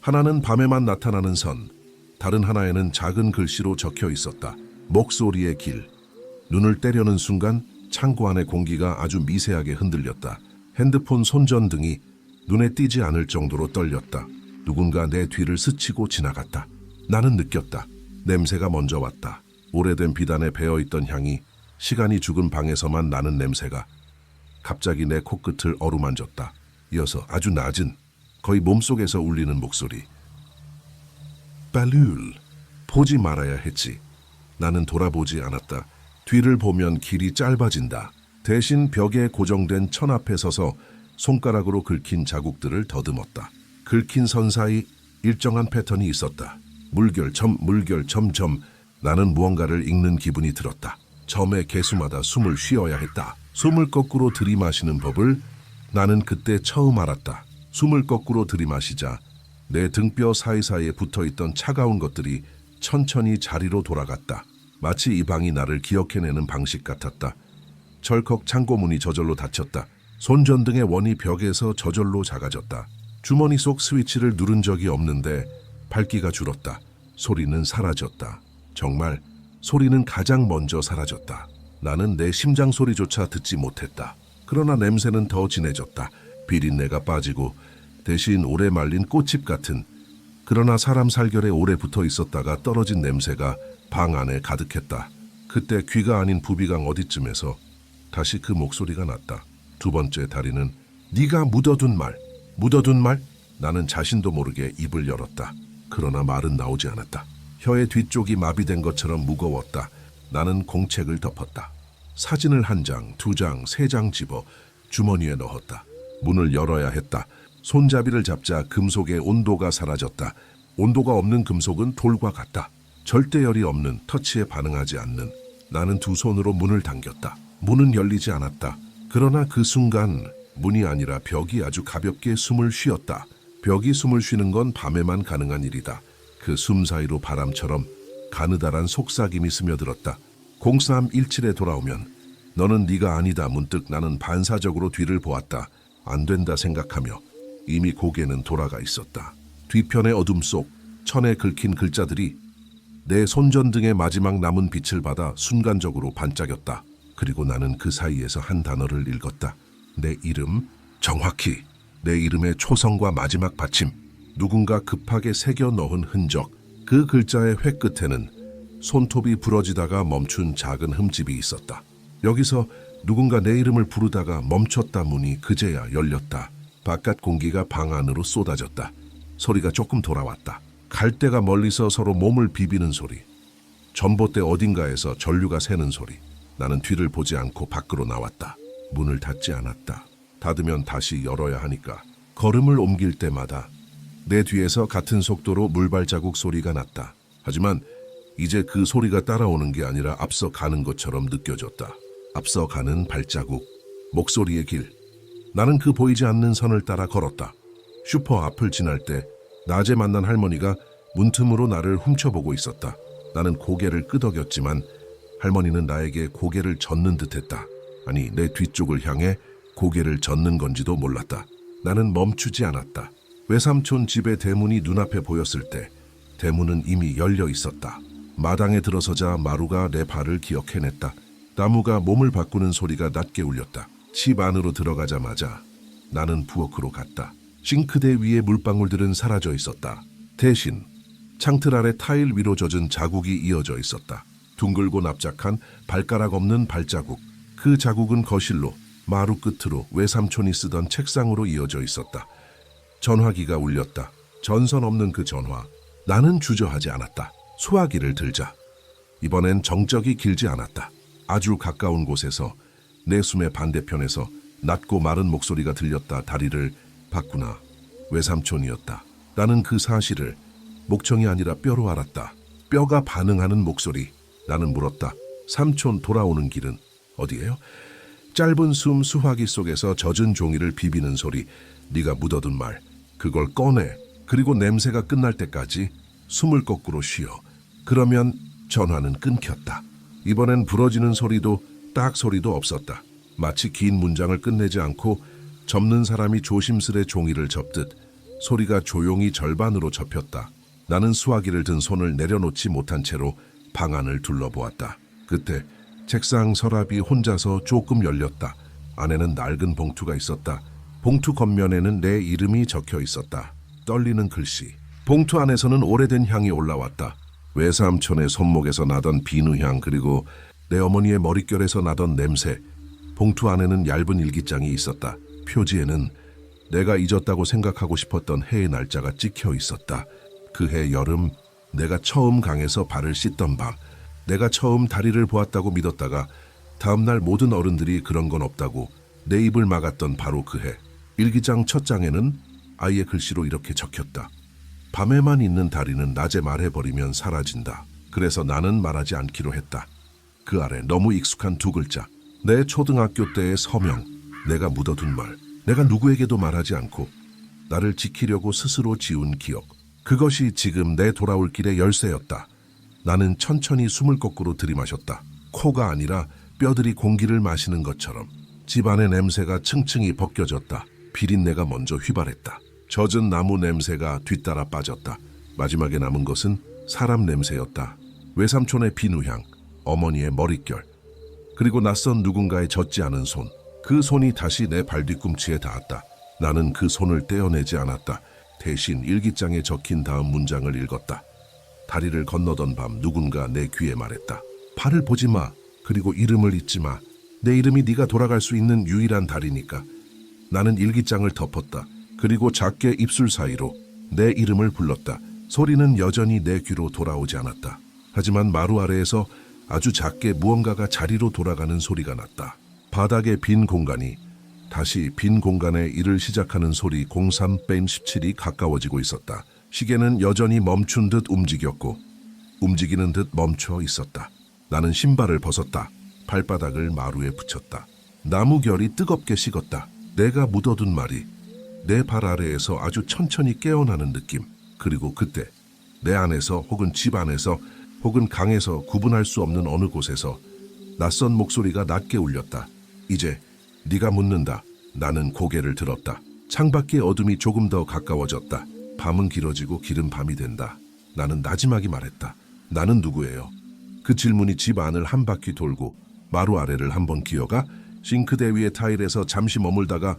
하나는 밤에만 나타나는 선, 다른 하나에는 작은 글씨로 적혀 있었다. 목소리의 길. 눈을 떼려는 순간 창고 안의 공기가 아주 미세하게 흔들렸다. 핸드폰 손전등이 눈에 띄지 않을 정도로 떨렸다. 누군가 내 뒤를 스치고 지나갔다. 나는 느꼈다. 냄새가 먼저 왔다. 오래된 비단에 배어있던 향이, 시간이 죽은 방에서만 나는 냄새가 갑자기 내 코끝을 어루만졌다. 이어서 아주 낮은, 거의 몸속에서 울리는 목소리. 발룰, 보지 말아야 했지. 나는 돌아보지 않았다. 뒤를 보면 길이 짧아진다. 대신 벽에 고정된 천 앞에 서서 손가락으로 긁힌 자국들을 더듬었다. 긁힌 선 사이 일정한 패턴이 있었다. 물결점, 물결점점. 나는 무언가를 읽는 기분이 들었다. 점의 개수마다 숨을 쉬어야 했다. 숨을 거꾸로 들이마시는 법을 나는 그때 처음 알았다. 숨을 거꾸로 들이마시자 내 등뼈 사이사이에 붙어있던 차가운 것들이 천천히 자리로 돌아갔다. 마치 이 방이 나를 기억해내는 방식 같았다. 철컥 창고문이 저절로 닫혔다. 손전등의 원이 벽에서 저절로 작아졌다. 주머니 속 스위치를 누른 적이 없는데 밝기가 줄었다. 소리는 사라졌다. 정말 소리는 가장 먼저 사라졌다. 나는 내 심장 소리조차 듣지 못했다. 그러나 냄새는 더 진해졌다. 비린내가 빠지고 대신 오래 말린 꽃잎 같은, 그러나 사람 살결에 오래 붙어 있었다가 떨어진 냄새가 방 안에 가득했다. 그때 귀가 아닌 부비강 어디쯤에서 다시 그 목소리가 났다. 두 번째 다리는 네가 묻어둔 말, 묻어둔 말? 나는 자신도 모르게 입을 열었다. 그러나 말은 나오지 않았다. 혀의 뒤쪽이 마비된 것처럼 무거웠다. 나는 공책을 덮었다. 사진을 1장, 2장, 3장 집어 주머니에 넣었다. 문을 열어야 했다. 손잡이를 잡자 금속의 온도가 사라졌다. 온도가 없는 금속은 돌과 같다. 절대열이 없는, 터치에 반응하지 않는. 나는 두 손으로 문을 당겼다. 문은 열리지 않았다. 그러나 그 순간 문이 아니라 벽이 아주 가볍게 숨을 쉬었다. 벽이 숨을 쉬는 건 밤에만 가능한 일이다. 그 숨 사이로 바람처럼 가느다란 속삭임이 스며들었다. 0317에 돌아오면 너는 네가 아니다. 문득 나는 반사적으로 뒤를 보았다. 안 된다 생각하며 이미 고개는 돌아가 있었다. 뒤편의 어둠 속 천에 긁힌 글자들이 내 손전등의 마지막 남은 빛을 받아 순간적으로 반짝였다. 그리고 나는 그 사이에서 한 단어를 읽었다. 내 이름, 정확히 내 이름의 초성과 마지막 받침. 누군가 급하게 새겨 넣은 흔적. 그 글자의 획 끝에는 손톱이 부러지다가 멈춘 작은 흠집이 있었다. 여기서 누군가 내 이름을 부르다가 멈췄다. 문이 그제야 열렸다. 바깥 공기가 방 안으로 쏟아졌다. 소리가 조금 돌아왔다. 갈대가 멀리서 서로 몸을 비비는 소리. 전봇대 어딘가에서 전류가 새는 소리. 나는 뒤를 보지 않고 밖으로 나왔다. 문을 닫지 않았다. 닫으면 다시 열어야 하니까. 걸음을 옮길 때마다 내 뒤에서 같은 속도로 물발자국 소리가 났다. 하지만 이제 그 소리가 따라오는 게 아니라 앞서 가는 것처럼 느껴졌다. 앞서 가는 발자국, 목소리의 길. 나는 그 보이지 않는 선을 따라 걸었다. 슈퍼 앞을 지날 때 낮에 만난 할머니가 문틈으로 나를 훔쳐보고 있었다. 나는 고개를 끄덕였지만 할머니는 나에게 고개를 젓는 듯했다. 아니, 내 뒤쪽을 향해 고개를 젓는 건지도 몰랐다. 나는 멈추지 않았다. 외삼촌 집의 대문이 눈앞에 보였을 때 대문은 이미 열려 있었다. 마당에 들어서자 마루가 내 발을 기억해냈다. 나무가 몸을 바꾸는 소리가 낮게 울렸다. 집 안으로 들어가자마자 나는 부엌으로 갔다. 싱크대 위에 물방울들은 사라져 있었다. 대신 창틀 아래 타일 위로 젖은 자국이 이어져 있었다. 둥글고 납작한 발가락 없는 발자국. 그 자국은 거실로, 마루 끝으로 외삼촌이 쓰던 책상으로 이어져 있었다. 전화기가 울렸다. 전선 없는 그 전화. 나는 주저하지 않았다. 수화기를 들자. 이번엔 정적이 길지 않았다. 아주 가까운 곳에서 내 숨의 반대편에서 낮고 마른 목소리가 들렸다. 다리를 봤구나. 외삼촌이었다. 나는 그 사실을 목청이 아니라 뼈로 알았다. 뼈가 반응하는 목소리. 나는 물었다. 삼촌 돌아오는 길은 어디예요? 짧은 숨 수화기 속에서 젖은 종이를 비비는 소리. 네가 묻어둔 말. 그걸 꺼내. 그리고 냄새가 끝날 때까지 숨을 거꾸로 쉬어. 그러면 전화는 끊겼다. 이번엔 부러지는 소리도 딱 소리도 없었다. 마치 긴 문장을 끝내지 않고 접는 사람이 조심스레 종이를 접듯 소리가 조용히 절반으로 접혔다. 나는 수화기를 든 손을 내려놓지 못한 채로 방 안을 둘러보았다. 그때 책상 서랍이 혼자서 조금 열렸다. 안에는 낡은 봉투가 있었다. 봉투 겉면에는 내 이름이 적혀 있었다. 떨리는 글씨. 봉투 안에서는 오래된 향이 올라왔다. 외삼촌의 손목에서 나던 비누향, 그리고 내 어머니의 머릿결에서 나던 냄새. 봉투 안에는 얇은 일기장이 있었다. 표지에는 내가 잊었다고 생각하고 싶었던 해의 날짜가 찍혀 있었다. 그 해 여름, 내가 처음 강에서 발을 씻던 밤, 내가 처음 다리를 보았다고 믿었다가 다음날 모든 어른들이 그런 건 없다고 내 입을 막았던 바로 그 해. 일기장 첫 장에는 아이의 글씨로 이렇게 적혔다. 밤에만 있는 다리는 낮에 말해버리면 사라진다. 그래서 나는 말하지 않기로 했다. 그 아래 너무 익숙한 두 글자. 내 초등학교 때의 서명. 내가 묻어둔 말. 내가 누구에게도 말하지 않고 나를 지키려고 스스로 지운 기억. 그것이 지금 내 돌아올 길의 열쇠였다. 나는 천천히 숨을 거꾸로 들이마셨다. 코가 아니라 뼈들이 공기를 마시는 것처럼. 집안의 냄새가 층층이 벗겨졌다. 비린내가 먼저 휘발했다. 젖은 나무 냄새가 뒤따라 빠졌다. 마지막에 남은 것은 사람 냄새였다. 외삼촌의 비누향, 어머니의 머릿결, 그리고 낯선 누군가의 젖지 않은 손. 그 손이 다시 내 발 뒤꿈치에 닿았다. 나는 그 손을 떼어내지 않았다. 대신 일기장에 적힌 다음 문장을 읽었다. 다리를 건너던 밤 누군가 내 귀에 말했다. 발을 보지 마. 그리고 이름을 잊지 마. 내 이름이 네가 돌아갈 수 있는 유일한 다리니까. 나는 일기장을 덮었다. 그리고 작게 입술 사이로 내 이름을 불렀다. 소리는 여전히 내 귀로 돌아오지 않았다. 하지만 마루 아래에서 아주 작게 무언가가 자리로 돌아가는 소리가 났다. 바닥의 빈 공간이 다시 빈 공간에 일을 시작하는 소리. 03-17이 가까워지고 있었다. 시계는 여전히 멈춘 듯 움직였고 움직이는 듯 멈춰 있었다. 나는 신발을 벗었다. 발바닥을 마루에 붙였다. 나무결이 뜨겁게 식었다. 내가 묻어둔 말이 내 발 아래에서 아주 천천히 깨어나는 느낌. 그리고 그때 내 안에서 혹은 집 안에서 혹은 강에서 구분할 수 없는 어느 곳에서 낯선 목소리가 낮게 울렸다. 이제 네가 묻는다. 나는 고개를 들었다. 창밖의 어둠이 조금 더 가까워졌다. 밤은 길어지고 길은 밤이 된다. 나는 나지막이 말했다. 나는 누구예요? 그 질문이 집 안을 한 바퀴 돌고 마루 아래를 한번 기어가 싱크대 위의 타일에서 잠시 머물다가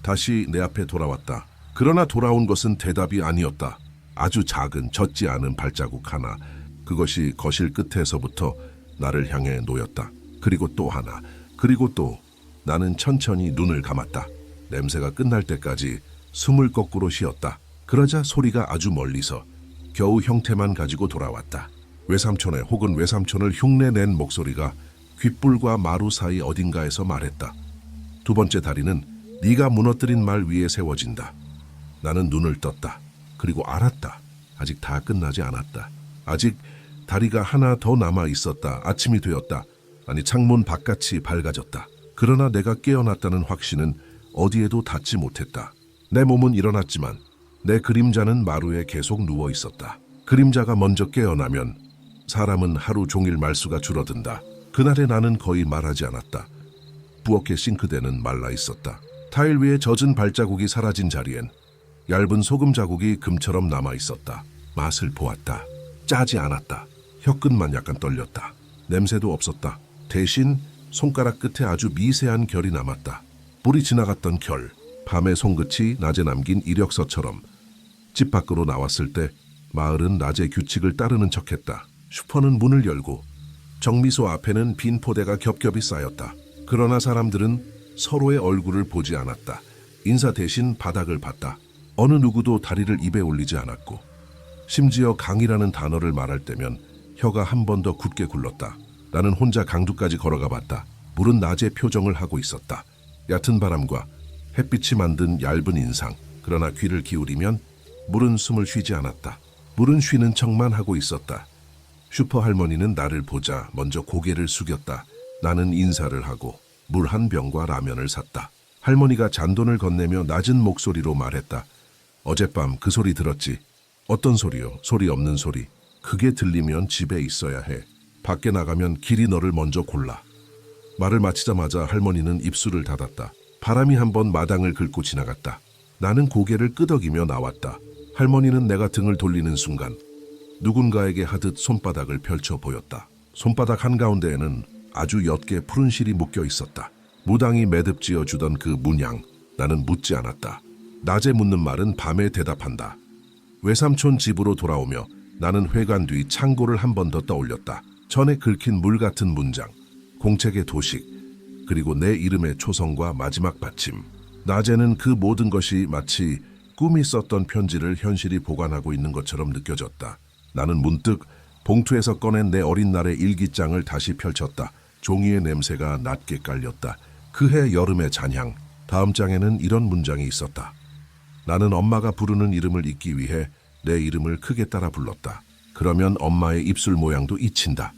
다시 내 앞에 돌아왔다. 그러나 돌아온 것은 대답이 아니었다. 아주 작은 젖지 않은 발자국 하나. 그것이 거실 끝에서부터 나를 향해 놓였다. 그리고 또 하나. 그리고 또. 나는 천천히 눈을 감았다. 냄새가 끝날 때까지 숨을 거꾸로 쉬었다. 그러자 소리가 아주 멀리서 겨우 형태만 가지고 돌아왔다. 외삼촌의 혹은 외삼촌을 흉내낸 목소리가 귓불과 마루 사이 어딘가에서 말했다. 두 번째 다리는 네가 무너뜨린 말 위에 세워진다. 나는 눈을 떴다. 그리고 알았다. 아직 다 끝나지 않았다. 아직 다리가 하나 더 남아 있었다. 아침이 되었다. 아니, 창문 바깥이 밝아졌다. 그러나 내가 깨어났다는 확신은 어디에도 닿지 못했다. 내 몸은 일어났지만 내 그림자는 마루에 계속 누워 있었다. 그림자가 먼저 깨어나면 사람은 하루 종일 말수가 줄어든다. 그날의 나는 거의 말하지 않았다. 부엌의 싱크대는 말라 있었다. 타일 위에 젖은 발자국이 사라진 자리엔 얇은 소금 자국이 금처럼 남아 있었다. 맛을 보았다. 짜지 않았다. 혀끝만 약간 떨렸다. 냄새도 없었다. 대신 손가락 끝에 아주 미세한 결이 남았다. 불이 지나갔던 결. 밤의 손끝이 낮에 남긴 이력서처럼. 집 밖으로 나왔을 때 마을은 낮의 규칙을 따르는 척했다. 슈퍼는 문을 열고 정미소 앞에는 빈 포대가 겹겹이 쌓였다. 그러나 사람들은 서로의 얼굴을 보지 않았다. 인사 대신 바닥을 봤다. 어느 누구도 다리를 입에 올리지 않았고 심지어 강이라는 단어를 말할 때면 혀가 한 번 더 굳게 굴렀다. 나는 혼자 강두까지 걸어가 봤다. 물은 낮에 표정을 하고 있었다. 얕은 바람과 햇빛이 만든 얇은 인상. 그러나 귀를 기울이면 물은 숨을 쉬지 않았다. 물은 쉬는 척만 하고 있었다. 슈퍼 할머니는 나를 보자 먼저 고개를 숙였다. 나는 인사를 하고 물 한 병과 라면을 샀다. 할머니가 잔돈을 건네며 낮은 목소리로 말했다. 어젯밤 그 소리 들었지? 어떤 소리요? 소리 없는 소리. 그게 들리면 집에 있어야 해. 밖에 나가면 길이 너를 먼저 골라. 말을 마치자마자 할머니는 입술을 닫았다. 바람이 한번 마당을 긁고 지나갔다. 나는 고개를 끄덕이며 나왔다. 할머니는 내가 등을 돌리는 순간 누군가에게 하듯 손바닥을 펼쳐 보였다. 손바닥 한가운데에는 아주 옅게 푸른 실이 묶여 있었다. 무당이 매듭지어 주던 그 문양. 나는 묻지 않았다. 낮에 묻는 말은 밤에 대답한다. 외삼촌 집으로 돌아오며 나는 회관 뒤 창고를 한 번 더 떠올렸다. 전에 긁힌 물 같은 문장, 공책의 도식, 그리고 내 이름의 초성과 마지막 받침. 낮에는 그 모든 것이 마치 꿈이 썼던 편지를 현실이 보관하고 있는 것처럼 느껴졌다. 나는 문득 봉투에서 꺼낸 내 어린 날의 일기장을 다시 펼쳤다. 종이의 냄새가 낮게 깔렸다. 그해 여름의 잔향. 다음 장에는 이런 문장이 있었다. 나는 엄마가 부르는 이름을 잊기 위해 내 이름을 크게 따라 불렀다. 그러면 엄마의 입술 모양도 잊힌다.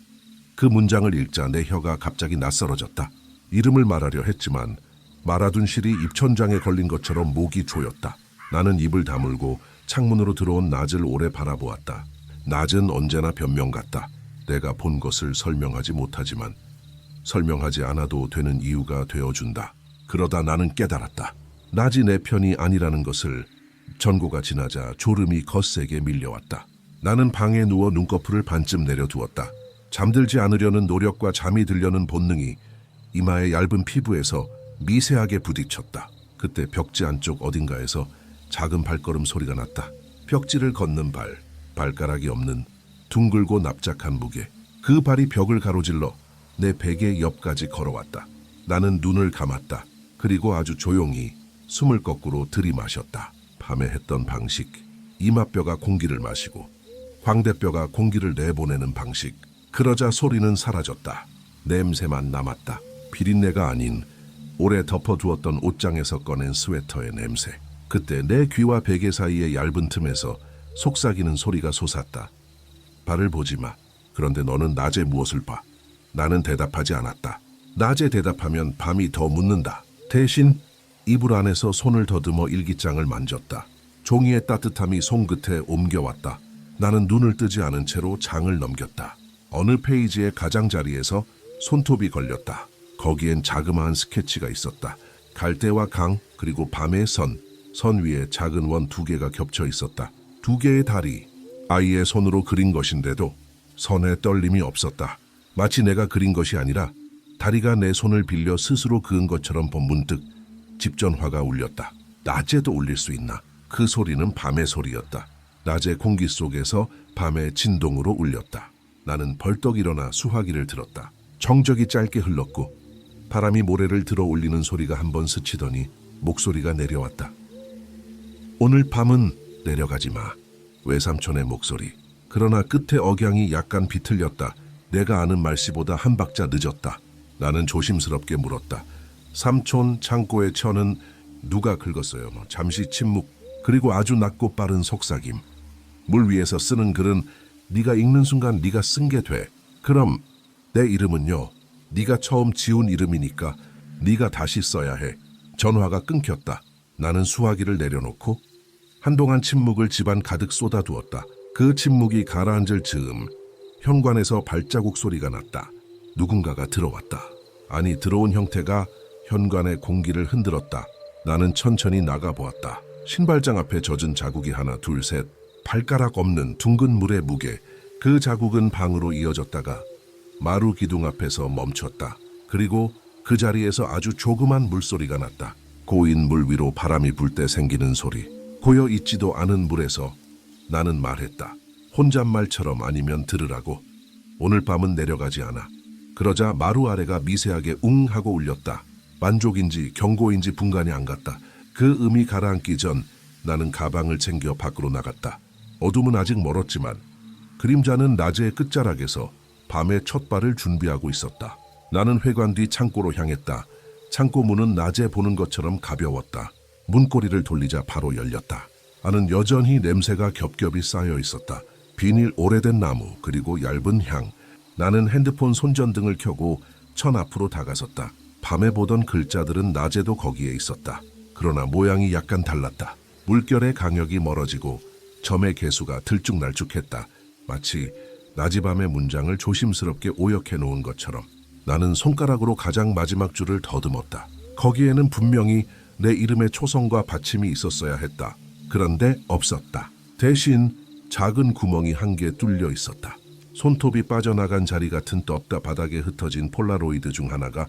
그 문장을 읽자 내 혀가 갑자기 낯설어졌다. 이름을 말하려 했지만 말아둔 실이 입천장에 걸린 것처럼 목이 조였다. 나는 입을 다물고 창문으로 들어온 낮을 오래 바라보았다. 낮은 언제나 변명 같다. 내가 본 것을 설명하지 못하지만 설명하지 않아도 되는 이유가 되어준다. 그러다 나는 깨달았다. 낮이 내 편이 아니라는 것을. 전고가 지나자 졸음이 거세게 밀려왔다. 나는 방에 누워 눈꺼풀을 반쯤 내려두었다. 잠들지 않으려는 노력과 잠이 들려는 본능이 이마의 얇은 피부에서 미세하게 부딪혔다. 그때 벽지 안쪽 어딘가에서 작은 발걸음 소리가 났다. 벽지를 걷는 발, 발가락이 없는 둥글고 납작한 무게. 그 발이 벽을 가로질러 내 베개 옆까지 걸어왔다. 나는 눈을 감았다. 그리고 아주 조용히 숨을 거꾸로 들이마셨다. 밤에 했던 방식, 이마뼈가 공기를 마시고 광대뼈가 공기를 내보내는 방식. 그러자 소리는 사라졌다. 냄새만 남았다. 비린내가 아닌 오래 덮어두었던 옷장에서 꺼낸 스웨터의 냄새. 그때 내 귀와 베개 사이의 얇은 틈에서 속삭이는 소리가 솟았다. 발을 보지 마. 그런데 너는 낮에 무엇을 봐? 나는 대답하지 않았다. 낮에 대답하면 밤이 더 묻는다. 대신 이불 안에서 손을 더듬어 일기장을 만졌다. 종이의 따뜻함이 손끝에 옮겨왔다. 나는 눈을 뜨지 않은 채로 장을 넘겼다. 어느 페이지의 가장자리에서 손톱이 걸렸다. 거기엔 자그마한 스케치가 있었다. 갈대와 강, 그리고 밤의 선. 선 위에 작은 원 2개가 겹쳐 있었다. 2개의 다리. 아이의 손으로 그린 것인데도 선에 떨림이 없었다. 마치 내가 그린 것이 아니라 다리가 내 손을 빌려 스스로 그은 것처럼 문득 집전화가 울렸다. 낮에도 울릴 수 있나? 그 소리는 밤의 소리였다. 낮의 공기 속에서 밤의 진동으로 울렸다. 나는 벌떡 일어나 수화기를 들었다. 정적이 짧게 흘렀고 바람이 모래를 들어 올리는 소리가 한번 스치더니 목소리가 내려왔다. 오늘 밤은 내려가지 마. 외삼촌의 목소리. 그러나 끝에 억양이 약간 비틀렸다. 내가 아는 말씨보다 한 박자 늦었다. 나는 조심스럽게 물었다. 삼촌, 창고의 천은 누가 긁었어요? 잠시 침묵, 그리고 아주 낮고 빠른 속삭임. 물 위에서 쓰는 글은 네가 읽는 순간 네가 쓴 게 돼. 그럼 내 이름은요, 네가 처음 지운 이름이니까 네가 다시 써야 해. 전화가 끊겼다. 나는 수화기를 내려놓고 한동안 침묵을 집안 가득 쏟아두었다. 그 침묵이 가라앉을 즈음 현관에서 발자국 소리가 났다. 누군가가 들어왔다. 아니, 들어온 형태가 현관의 공기를 흔들었다. 나는 천천히 나가보았다. 신발장 앞에 젖은 자국이 하나, 둘, 셋. 발가락 없는 둥근 물의 무게. 그 자국은 방으로 이어졌다가 마루 기둥 앞에서 멈췄다. 그리고 그 자리에서 아주 조그만 물소리가 났다. 고인 물 위로 바람이 불 때 생기는 소리. 고여 있지도 않은 물에서 나는 말했다. 혼잣말처럼 아니면 들으라고. 오늘 밤은 내려가지 않아. 그러자 마루 아래가 미세하게 웅 하고 울렸다. 만족인지 경고인지 분간이 안 갔다. 그 음이 가라앉기 전 나는 가방을 챙겨 밖으로 나갔다. 어둠은 아직 멀었지만 그림자는 낮의 끝자락에서 밤의 첫 발을 준비하고 있었다. 나는 회관 뒤 창고로 향했다. 창고 문은 낮에 보는 것처럼 가벼웠다. 문고리를 돌리자 바로 열렸다. 안은 여전히 냄새가 겹겹이 쌓여 있었다. 비닐 오래된 나무 그리고 얇은 향. 나는 핸드폰 손전등을 켜고 천 앞으로 다가섰다. 밤에 보던 글자들은 낮에도 거기에 있었다. 그러나 모양이 약간 달랐다. 물결의 강역이 멀어지고 점의 개수가 들쭉날쭉했다. 마치 낮이 밤의 문장을 조심스럽게 오역해 놓은 것처럼. 나는 손가락으로 가장 마지막 줄을 더듬었다. 거기에는 분명히 내 이름의 초성과 받침이 있었어야 했다. 그런데 없었다. 대신 작은 구멍이 한 개 뚫려 있었다. 손톱이 빠져나간 자리 같은 떴다 바닥에 흩어진 폴라로이드 중 하나가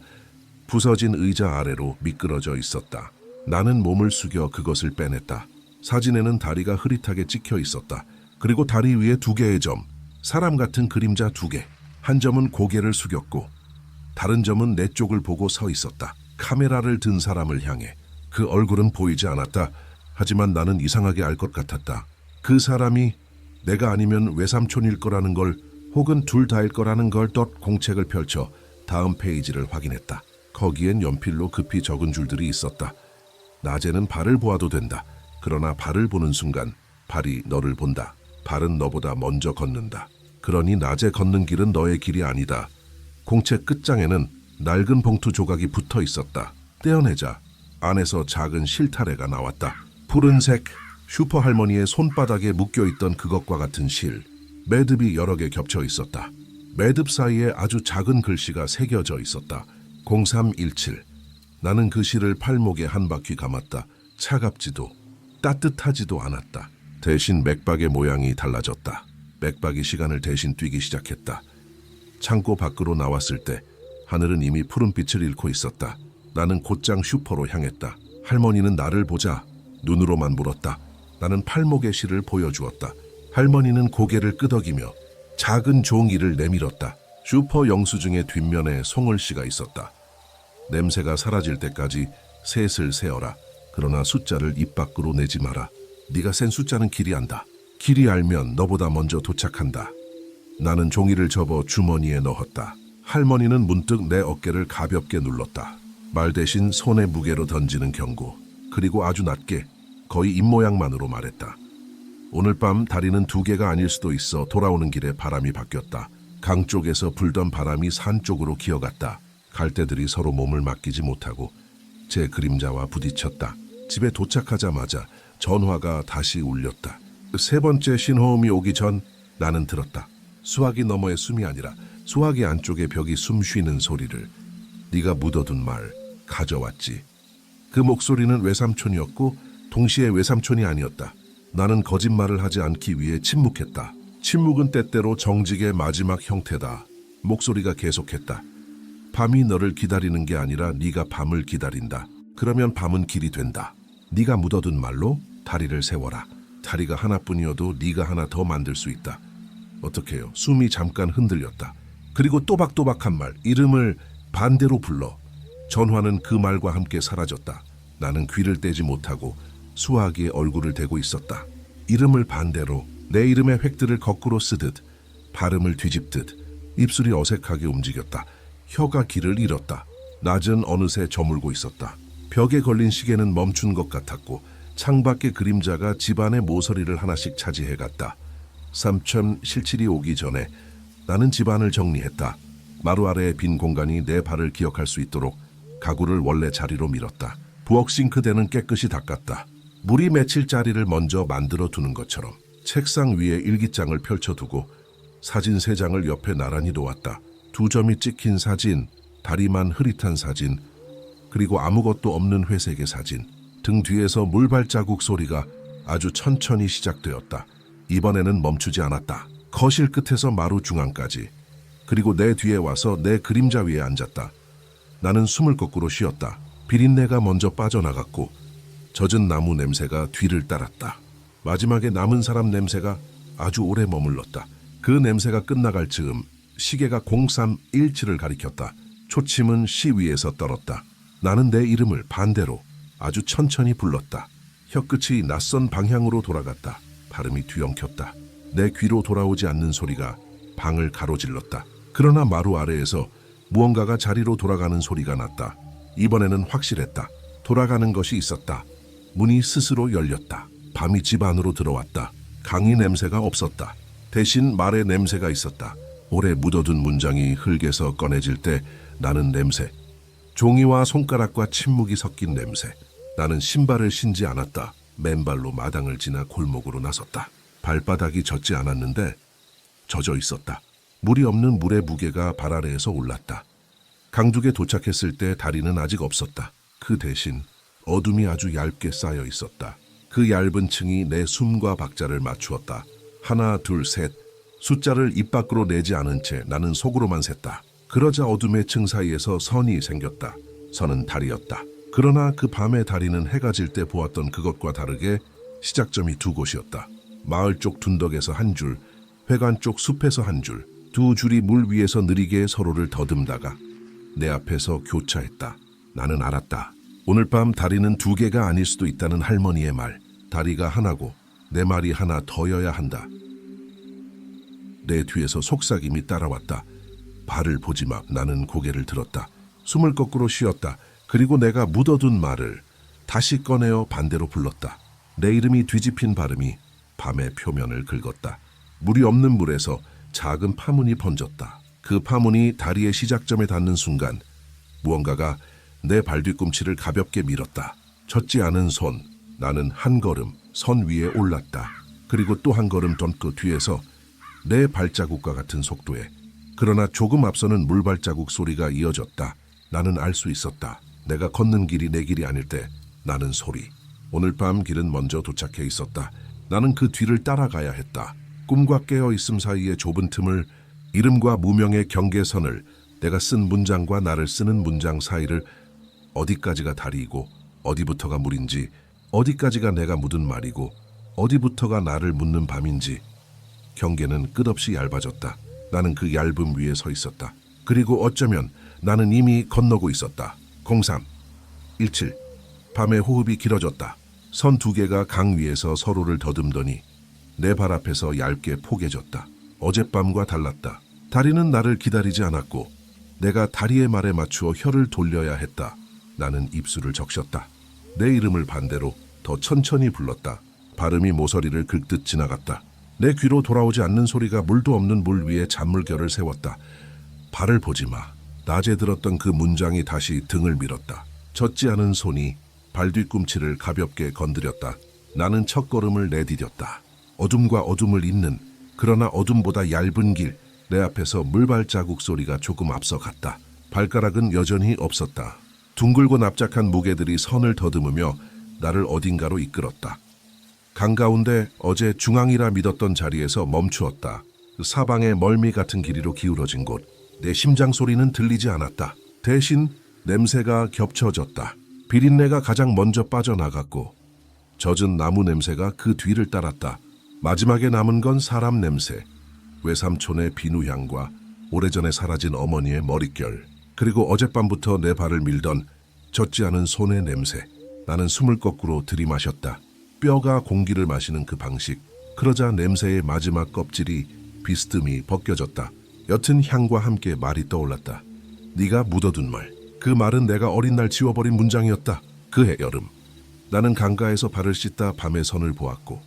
부서진 의자 아래로 미끄러져 있었다. 나는 몸을 숙여 그것을 빼냈다. 사진에는 다리가 흐릿하게 찍혀 있었다. 그리고 다리 위에 두 개의 점, 사람 같은 그림자 두 개. 한 점은 고개를 숙였고 다른 점은 내 쪽을 보고 서 있었다. 카메라를 든 사람을 향해. 그 얼굴은 보이지 않았다. 하지만 나는 이상하게 알 것 같았다. 그 사람이 내가 아니면 외삼촌일 거라는 걸 혹은 둘 다일 거라는 걸 공책을 펼쳐 다음 페이지를 확인했다. 거기엔 연필로 급히 적은 줄들이 있었다. 낮에는 발을 보아도 된다. 그러나 발을 보는 순간 발이 너를 본다. 발은 너보다 먼저 걷는다. 그러니 낮에 걷는 길은 너의 길이 아니다. 공책 끝장에는 낡은 봉투 조각이 붙어 있었다. 떼어내자 안에서 작은 실타래가 나왔다. 푸른색 슈퍼할머니의 손바닥에 묶여있던 그것과 같은 실. 매듭이 여러 개 겹쳐 있었다. 매듭 사이에 아주 작은 글씨가 새겨져 있었다. 0317. 나는 그 실을 팔목에 한 바퀴 감았다. 차갑지도 따뜻하지도 않았다. 대신 맥박의 모양이 달라졌다. 맥박이 시간을 대신 뛰기 시작했다. 창고 밖으로 나왔을 때 하늘은 이미 푸른빛을 잃고 있었다. 나는 곧장 슈퍼로 향했다. 할머니는 나를 보자 눈으로만 물었다. 나는 팔목의 실을 보여주었다. 할머니는 고개를 끄덕이며 작은 종이를 내밀었다. 슈퍼 영수증의 뒷면에 송을씨가 있었다. 냄새가 사라질 때까지 셋을 세어라. 그러나 숫자를 입 밖으로 내지 마라. 네가 센 숫자는 길이 안다. 길이 알면 너보다 먼저 도착한다. 나는 종이를 접어 주머니에 넣었다. 할머니는 문득 내 어깨를 가볍게 눌렀다. 말 대신 손의 무게로 던지는 경고. 그리고 아주 낮게 거의 입모양만으로 말했다. 오늘 밤 다리는 두 개가 아닐 수도 있어. 돌아오는 길에 바람이 바뀌었다. 강 쪽에서 불던 바람이 산 쪽으로 기어갔다. 갈대들이 서로 몸을 맡기지 못하고 제 그림자와 부딪혔다. 집에 도착하자마자 전화가 다시 울렸다. 세 번째 신호음이 오기 전 나는 들었다. 수화기 너머의 숨이 아니라 수화기 안쪽의 벽이 숨 쉬는 소리를. 네가 묻어둔 말 가져왔지. 그 목소리는 외삼촌이었고 동시에 외삼촌이 아니었다. 나는 거짓말을 하지 않기 위해 침묵했다. 침묵은 때때로 정직의 마지막 형태다. 목소리가 계속했다. 밤이 너를 기다리는 게 아니라 네가 밤을 기다린다. 그러면 밤은 길이 된다. 네가 묻어둔 말로 다리를 세워라. 다리가 하나뿐이어도 네가 하나 더 만들 수 있다. 어떻게요? 숨이 잠깐 흔들렸다. 그리고 또박또박한 말, 이름을 반대로 불러. 전화는 그 말과 함께 사라졌다. 나는 귀를 떼지 못하고 수화기에 얼굴을 대고 있었다. 이름을 반대로, 내 이름의 획들을 거꾸로 쓰듯, 발음을 뒤집듯, 입술이 어색하게 움직였다. 혀가 길을 잃었다. 낮은 어느새 저물고 있었다. 벽에 걸린 시계는 멈춘 것 같았고 창밖의 그림자가 집안의 모서리를 하나씩 차지해갔다. 삼촌 실칠이 오기 전에 나는 집안을 정리했다. 마루 아래의 빈 공간이 내 발을 기억할 수 있도록 가구를 원래 자리로 밀었다. 부엌 싱크대는 깨끗이 닦았다. 물이 맺힐 자리를 먼저 만들어 두는 것처럼. 책상 위에 일기장을 펼쳐두고 사진 3장을 옆에 나란히 놓았다. 2점이 찍힌 사진, 다리만 흐릿한 사진, 그리고 아무것도 없는 회색의 사진. 등 뒤에서 물발자국 소리가 아주 천천히 시작되었다. 이번에는 멈추지 않았다. 거실 끝에서 마루 중앙까지. 그리고 내 뒤에 와서 내 그림자 위에 앉았다. 나는 숨을 거꾸로 쉬었다. 비린내가 먼저 빠져나갔고 젖은 나무 냄새가 뒤를 따랐다. 마지막에 남은 사람 냄새가 아주 오래 머물렀다. 그 냄새가 끝나갈 즈음 시계가 0317을 가리켰다. 초침은 시 위에서 떨었다. 나는 내 이름을 반대로 아주 천천히 불렀다. 혀끝이 낯선 방향으로 돌아갔다. 발음이 뒤엉켰다. 내 귀로 돌아오지 않는 소리가 방을 가로질렀다. 그러나 마루 아래에서 무언가가 자리로 돌아가는 소리가 났다. 이번에는 확실했다. 돌아가는 것이 있었다. 문이 스스로 열렸다. 밤이 집 안으로 들어왔다. 강의 냄새가 없었다. 대신 말의 냄새가 있었다. 오래 묻어둔 문장이 흙에서 꺼내질 때 나는 냄새. 종이와 손가락과 침묵이 섞인 냄새. 나는 신발을 신지 않았다. 맨발로 마당을 지나 골목으로 나섰다. 발바닥이 젖지 않았는데 젖어 있었다. 물이 없는 물의 무게가 발 아래에서 올랐다. 강둑에 도착했을 때 다리는 아직 없었다. 그 대신 어둠이 아주 얇게 쌓여 있었다. 그 얇은 층이 내 숨과 박자를 맞추었다. 하나, 둘, 셋. 숫자를 입 밖으로 내지 않은 채 나는 속으로만 셌다. 그러자 어둠의 층 사이에서 선이 생겼다. 선은 달이었다. 그러나 그 밤의 다리는 해가 질 때 보았던 그것과 다르게 시작점이 두 곳이었다. 마을 쪽 둔덕에서 한 줄, 회관 쪽 숲에서 한 줄, 두 줄이 물 위에서 느리게 서로를 더듬다가 내 앞에서 교차했다. 나는 알았다. 오늘 밤 다리는 두 개가 아닐 수도 있다는 할머니의 말. 다리가 하나고 내 말이 하나 더여야 한다. 내 뒤에서 속삭임이 따라왔다. 발을 보지 마. 나는 고개를 들었다. 숨을 거꾸로 쉬었다. 그리고 내가 묻어둔 말을 다시 꺼내어 반대로 불렀다. 내 이름이 뒤집힌 발음이 밤의 표면을 긁었다. 물이 없는 물에서 작은 파문이 번졌다. 그 파문이 다리의 시작점에 닿는 순간 무언가가 내 발뒤꿈치를 가볍게 밀었다. 젖지 않은 손. 나는 한 걸음 선 위에 올랐다. 그리고 또 한 걸음 던그 뒤에서 내 발자국과 같은 속도에, 그러나 조금 앞서는 물발자국 소리가 이어졌다. 나는 알 수 있었다. 내가 걷는 길이 내 길이 아닐 때 나는 소리. 오늘 밤 길은 먼저 도착해 있었다. 나는 그 뒤를 따라가야 했다. 꿈과 깨어있음 사이의 좁은 틈을, 이름과 무명의 경계선을, 내가 쓴 문장과 나를 쓰는 문장 사이를, 어디까지가 다리이고 어디부터가 물인지, 어디까지가 내가 묻은 말이고 어디부터가 나를 묻는 밤인지. 경계는 끝없이 얇아졌다. 나는 그 얇음 위에 서 있었다. 그리고 어쩌면 나는 이미 건너고 있었다. 03, 17. 밤의 호흡이 길어졌다. 선 두 개가 강 위에서 서로를 더듬더니 내 발 앞에서 얇게 포개졌다. 어젯밤과 달랐다. 다리는 나를 기다리지 않았고 내가 다리의 말에 맞추어 혀를 돌려야 했다. 나는 입술을 적셨다. 내 이름을 반대로 더 천천히 불렀다. 발음이 모서리를 긁듯 지나갔다. 내 귀로 돌아오지 않는 소리가 물도 없는 물 위에 잔물결을 세웠다. 발을 보지 마. 낮에 들었던 그 문장이 다시 등을 밀었다. 젖지 않은 손이 발뒤꿈치를 가볍게 건드렸다. 나는 첫걸음을 내디뎠다. 어둠과 어둠을 잇는, 그러나 어둠보다 얇은 길. 내 앞에서 물발자국 소리가 조금 앞서갔다. 발가락은 여전히 없었다. 둥글고 납작한 무게들이 선을 더듬으며 나를 어딘가로 이끌었다. 강 가운데 어제 중앙이라 믿었던 자리에서 멈추었다. 그 사방의 멀미 같은 길이로 기울어진 곳. 내 심장 소리는 들리지 않았다. 대신 냄새가 겹쳐졌다. 비린내가 가장 먼저 빠져나갔고 젖은 나무 냄새가 그 뒤를 따랐다. 마지막에 남은 건 사람 냄새. 외삼촌의 비누향과 오래전에 사라진 어머니의 머릿결, 그리고 어젯밤부터 내 발을 밀던 젖지 않은 손의 냄새. 나는 숨을 거꾸로 들이마셨다. 뼈가 공기를 마시는 그 방식. 그러자 냄새의 마지막 껍질이 비스듬히 벗겨졌다. 옅은 향과 함께 말이 떠올랐다. 네가 묻어둔 말. 그 말은 내가 어린 날 지워버린 문장이었다. 그해 여름. 나는 강가에서 발을 씻다 밤의 선을 보았고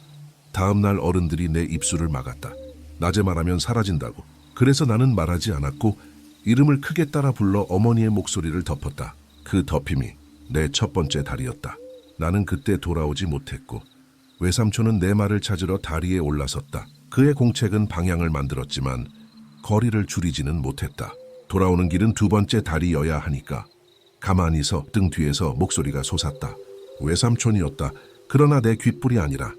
다음 날 어른들이 내 입술을 막았다. 낮에 말하면 사라진다고. 그래서 나는 말하지 않았고 이름을 크게 따라 불러 어머니의 목소리를 덮었다. 그 덮임이 내 첫 번째 다리였다. 나는 그때 돌아오지 못했고 외삼촌은 내 말을 찾으러 다리에 올라섰다. 그의 공책은 방향을 만들었지만 거리를 줄이지는 못했다. 돌아오는 길은 두 번째 다리여야 하니까. 가만히 서 등 뒤에서 목소리가 솟았다. 외삼촌이었다. 그러나 내 귓불이 아니라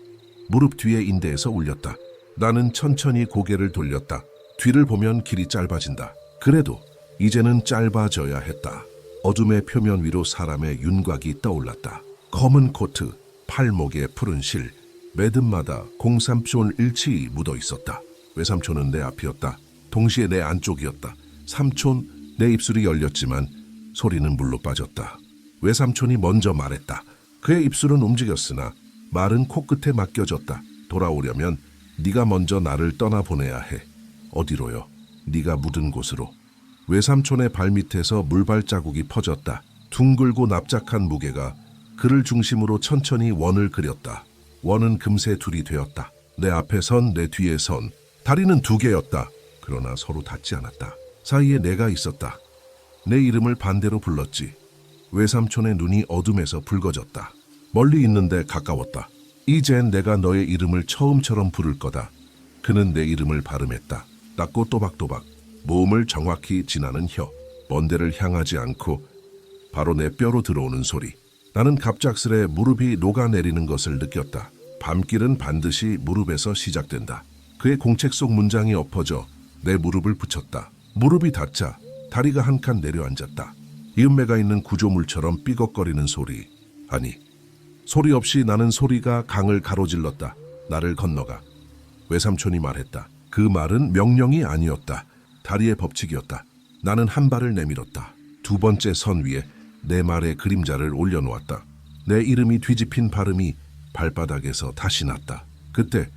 무릎 뒤의 인대에서 울렸다. 나는 천천히 고개를 돌렸다. 뒤를 보면 길이 짧아진다. 그래도 이제는 짧아져야 했다. 어둠의 표면 위로 사람의 윤곽이 떠올랐다. 검은 코트, 팔목에 푸른 실, 매듭마다 0317이 묻어 있었다. 외삼촌은 내 앞이었다. 동시에 내 안쪽이었다. 삼촌, 내 입술이 열렸지만 소리는 물로 빠졌다. 외삼촌이 먼저 말했다. 그의 입술은 움직였으나 말은 코끝에 맡겨졌다. 돌아오려면 네가 먼저 나를 떠나보내야 해. 어디로요? 네가 묻은 곳으로. 외삼촌의 발밑에서 물발자국이 퍼졌다. 둥글고 납작한 무게가 그를 중심으로 천천히 원을 그렸다. 원은 금세 둘이 되었다. 내 앞에 선, 내 뒤에 선. 다리는 두 개였다. 그러나 서로 닿지 않았다. 사이에 내가 있었다. 내 이름을 반대로 불렀지. 외삼촌의 눈이 어둠에서 붉어졌다. 멀리 있는데 가까웠다. 이젠 내가 너의 이름을 처음처럼 부를 거다. 그는 내 이름을 발음했다. 낮고 또박또박, 모음을 정확히 지나는 혀, 먼 데를 향하지 않고 바로 내 뼈로 들어오는 소리. 나는 갑작스레 무릎이 녹아내리는 것을 느꼈다. 밤길은 반드시 무릎에서 시작된다. 그의 공책 속 문장이 엎어져 내 무릎을 붙였다. 무릎이 닿자 다리가 한 칸 내려앉았다. 이음매가 있는 구조물처럼 삐걱거리는 소리. 아니, 소리 없이 나는 소리가 강을 가로질렀다. 나를 건너가. 외삼촌이 말했다. 그 말은 명령이 아니었다. 다리의 법칙이었다. 나는 한 발을 내밀었다. 두 번째 선 위에 내 말의 그림자를 올려놓았다. 내 이름이 뒤집힌 발음이 발바닥에서 다시 났다. 그때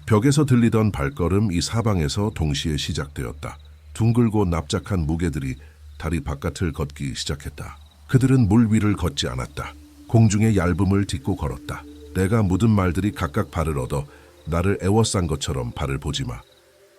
벽에서 들리던 발걸음 이 사방에서 동시에 시작되었다. 둥글고 납작한 무게들이 다리 바깥을 걷기 시작했다. 그들은 물 위를 걷지 않았다. 공중의 얇음을 딛고 걸었다. 내가 묻은 말들이 각각 발을 얻어 나를 애워싼 것처럼 발을 보지 마.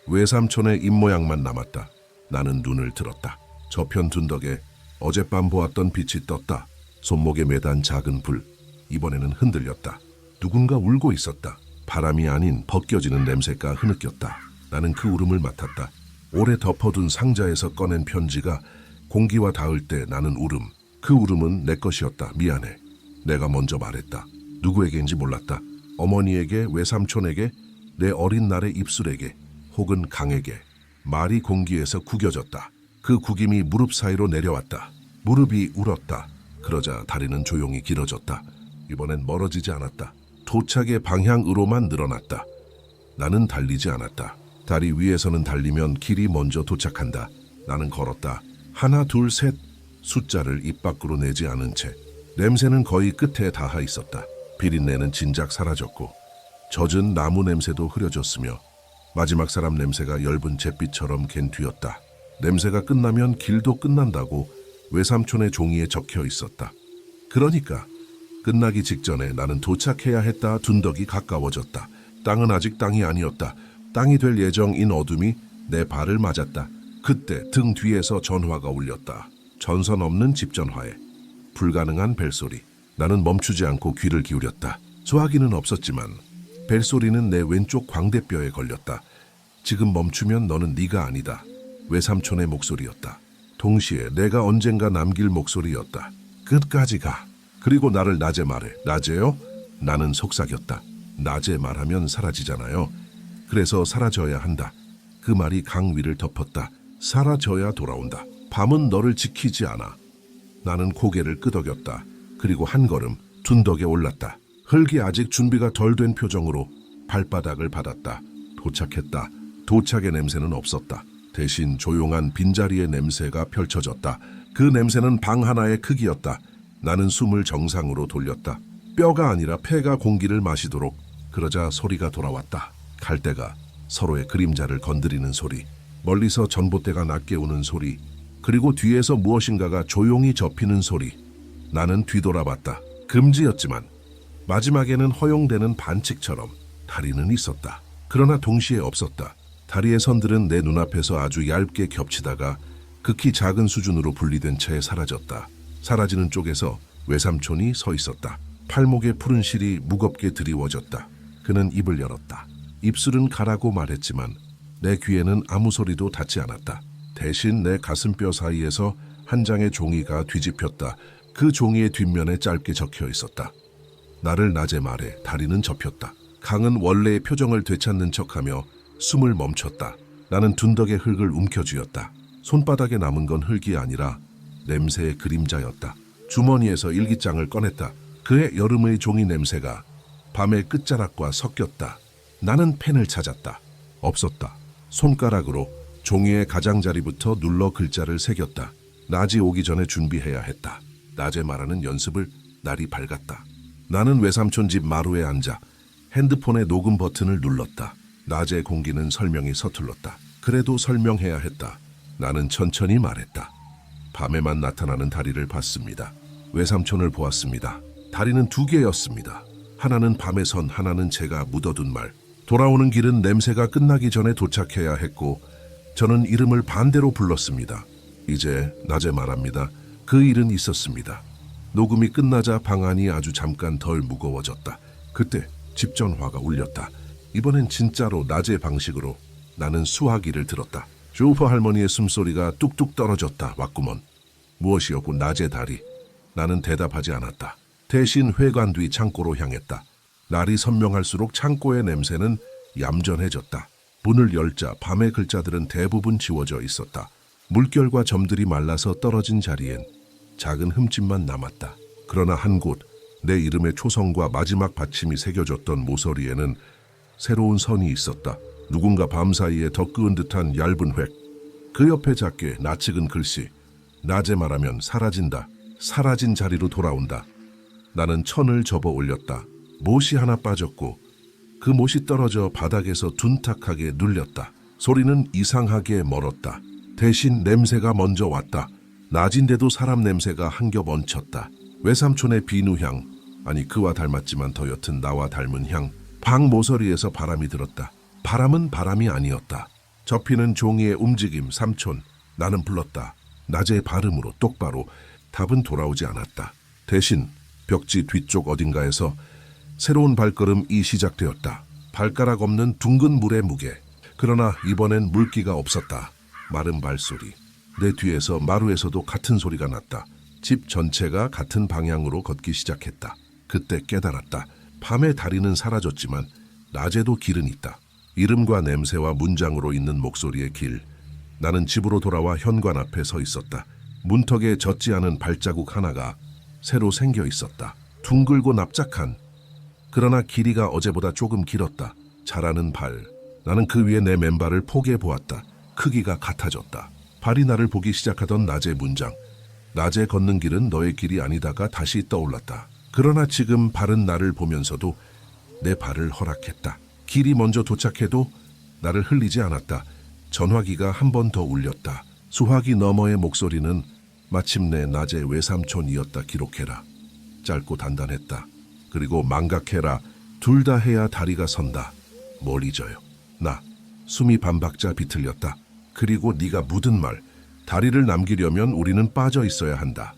외삼촌의 입모양만 남았다. 나는 눈을 들었다. 저편 둔덕에 어젯밤 보았던 빛이 떴다. 손목에 매단 작은 불. 이번에는 흔들렸다. 누군가 울고 있었다. 바람이 아닌 벗겨지는 냄새가 흐느꼈다. 나는 그 울음을 맡았다. 오래 덮어둔 상자에서 꺼낸 편지가 공기와 닿을 때 나는 울음. 그 울음은 내 것이었다. 미안해. 내가 먼저 말했다. 누구에게인지 몰랐다. 어머니에게, 외삼촌에게, 내 어린 날의 입술에게, 혹은 강에게. 말이 공기에서 구겨졌다. 그 구김이 무릎 사이로 내려왔다. 무릎이 울었다. 그러자 다리는 조용히 길어졌다. 이번엔 멀어지지 않았다. 도착의 방향으로만 늘어났다. 나는 달리지 않았다. 다리 위에서는 달리면 길이 먼저 도착한다. 나는 걸었다. 하나, 둘, 셋. 숫자를 입 밖으로 내지 않은 채. 냄새는 거의 끝에 닿아 있었다. 비린내는 진작 사라졌고 젖은 나무 냄새도 흐려졌으며 마지막 사람 냄새가 엷은 잿빛처럼 갠 뒤였다. 냄새가 끝나면 길도 끝난다고 외삼촌의 종이에 적혀 있었다. 그러니까 끝나기 직전에 나는 도착해야 했다. 둔덕이 가까워졌다. 땅은 아직 땅이 아니었다. 땅이 될 예정인 어둠이 내 발을 맞았다. 그때 등 뒤에서 전화가 울렸다. 전선 없는 집전화에 불가능한 벨소리. 나는 멈추지 않고 귀를 기울였다. 소화기는 없었지만 벨소리는 내 왼쪽 광대뼈에 걸렸다. 지금 멈추면 너는 네가 아니다. 외삼촌의 목소리였다. 동시에 내가 언젠가 남길 목소리였다. 끝까지 가. 그리고 나를 낮에 말해. 낮에요? 나는 속삭였다. 낮에 말하면 사라지잖아요. 그래서 사라져야 한다. 그 말이 강 위를 덮었다. 사라져야 돌아온다. 밤은 너를 지키지 않아. 나는 고개를 끄덕였다. 그리고 한 걸음 둔덕에 올랐다. 흙이 아직 준비가 덜 된 표정으로 발바닥을 받았다. 도착했다. 도착의 냄새는 없었다. 대신 조용한 빈자리의 냄새가 펼쳐졌다. 그 냄새는 방 하나의 크기였다. 나는 숨을 정상으로 돌렸다. 뼈가 아니라 폐가 공기를 마시도록. 그러자 소리가 돌아왔다. 갈대가 서로의 그림자를 건드리는 소리. 멀리서 전봇대가 낮게 우는 소리. 그리고 뒤에서 무엇인가가 조용히 접히는 소리. 나는 뒤돌아봤다. 금지였지만 마지막에는 허용되는 반칙처럼 다리는 있었다. 그러나 동시에 없었다. 다리의 선들은 내 눈앞에서 아주 얇게 겹치다가 극히 작은 수준으로 분리된 채 사라졌다. 사라지는 쪽에서 외삼촌이 서 있었다. 팔목에 푸른 실이 무겁게 드리워졌다. 그는 입을 열었다. 입술은 가라고 말했지만 내 귀에는 아무 소리도 닿지 않았다. 대신 내 가슴뼈 사이에서 한 장의 종이가 뒤집혔다. 그 종이의 뒷면에 짧게 적혀 있었다. 나를 낮에 말해. 다리는 접혔다. 강은 원래의 표정을 되찾는 척하며 숨을 멈췄다. 나는 둔덕의 흙을 움켜쥐었다. 손바닥에 남은 건 흙이 아니라 냄새의 그림자였다. 주머니에서 일기장을 꺼냈다. 그의 여름의 종이 냄새가 밤의 끝자락과 섞였다. 나는 펜을 찾았다. 없었다. 손가락으로 종이의 가장자리부터 눌러 글자를 새겼다. 낮이 오기 전에 준비해야 했다. 낮에 말하는 연습을 날이 밝았다. 나는 외삼촌 집 마루에 앉아 핸드폰의 녹음 버튼을 눌렀다. 낮의 공기는 설명이 서툴렀다. 그래도 설명해야 했다. 나는 천천히 말했다. 밤에만 나타나는 다리를 봤습니다. 외삼촌을 보았습니다. 다리는 두 개였습니다. 하나는 밤에 선, 하나는 제가 묻어둔 말. 돌아오는 길은 냄새가 끝나기 전에 도착해야 했고 저는 이름을 반대로 불렀습니다. 이제 낮에 말합니다. 그 일은 있었습니다. 녹음이 끝나자 방안이 아주 잠깐 덜 무거워졌다. 그때 집 전화가 울렸다. 이번엔 진짜로 낮의 방식으로 나는 수화기를 들었다. 조우퍼 할머니의 숨소리가 뚝뚝 떨어졌다. 왔구먼. 무엇이었고 낮의 다리. 나는 대답하지 않았다. 대신 회관 뒤 창고로 향했다. 날이 선명할수록 창고의 냄새는 얌전해졌다. 문을 열자 밤의 글자들은 대부분 지워져 있었다. 물결과 점들이 말라서 떨어진 자리엔 작은 흠집만 남았다. 그러나 한 곳, 내 이름의 초성과 마지막 받침이 새겨졌던 모서리에는 새로운 선이 있었다. 누군가 밤사이에 덧그은 듯한 얇은 획. 그 옆에 작게 낯익은 글씨. 낮에 말하면 사라진다. 사라진 자리로 돌아온다. 나는 천을 접어 올렸다. 못이 하나 빠졌고 그 못이 떨어져 바닥에서 둔탁하게 눌렸다. 소리는 이상하게 멀었다. 대신 냄새가 먼저 왔다. 낮인데도 사람 냄새가 한 겹 얹혔다. 외삼촌의 비누향, 아니 그와 닮았지만 더 옅은 나와 닮은 향. 방 모서리에서 바람이 들었다. 바람은 바람이 아니었다. 접히는 종이의 움직임. 삼촌. 나는 불렀다. 낮의 발음으로 똑바로. 답은 돌아오지 않았다. 대신 벽지 뒤쪽 어딘가에서 새로운 발걸음이 시작되었다. 발가락 없는 둥근 물의 무게. 그러나 이번엔 물기가 없었다. 마른 발소리. 내 뒤에서 마루에서도 같은 소리가 났다. 집 전체가 같은 방향으로 걷기 시작했다. 그때 깨달았다. 밤의 다리는 사라졌지만 낮에도 길은 있다. 이름과 냄새와 문장으로 있는 목소리의 길. 나는 집으로 돌아와 현관 앞에 서 있었다. 문턱에 젖지 않은 발자국 하나가 새로 생겨 있었다. 둥글고 납작한. 그러나 길이가 어제보다 조금 길었다. 자라는 발. 나는 그 위에 내 맨발을 포개 보았다. 크기가 같아졌다. 발이 나를 보기 시작하던 낮의 문장. 낮에 걷는 길은 너의 길이 아니다가 다시 떠올랐다. 그러나 지금 발은 나를 보면서도 내 발을 허락했다. 길이 먼저 도착해도 나를 흘리지 않았다. 전화기가 한 번 더 울렸다. 수화기 너머의 목소리는 마침내 낮의 외삼촌이었다. 기록해라. 짧고 단단했다. 그리고 망각해라. 둘 다 해야 다리가 선다. 뭘 잊어요. 나. 숨이 반박자 비틀렸다. 그리고 네가 묻은 말. 다리를 남기려면 우리는 빠져 있어야 한다.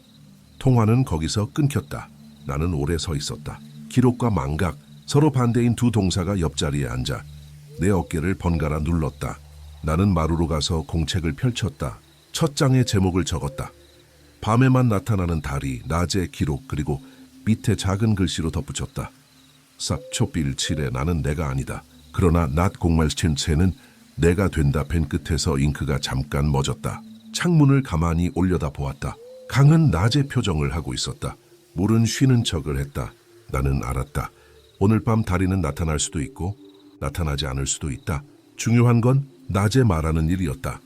통화는 거기서 끊겼다. 나는 오래 서 있었다. 기록과 망각, 서로 반대인 두 동사가 옆자리에 앉아 내 어깨를 번갈아 눌렀다. 나는 마루로 가서 공책을 펼쳤다. 첫 장에 제목을 적었다. 밤에만 나타나는 다리, 낮의 기록, 그리고 밑에 작은 글씨로 덧붙였다. 쌉초빌 칠에 나는 내가 아니다. 그러나 낮 공말 챈채는 내가 된다. 펜 끝에서 잉크가 잠깐 멎었다. 창문을 가만히 올려다 보았다. 강은 낮의 표정을 하고 있었다. 물은 쉬는 척을 했다. 나는 알았다. 오늘 밤 다리는 나타날 수도 있고 나타나지 않을 수도 있다. 중요한 건 낮에 말하는 일이었다.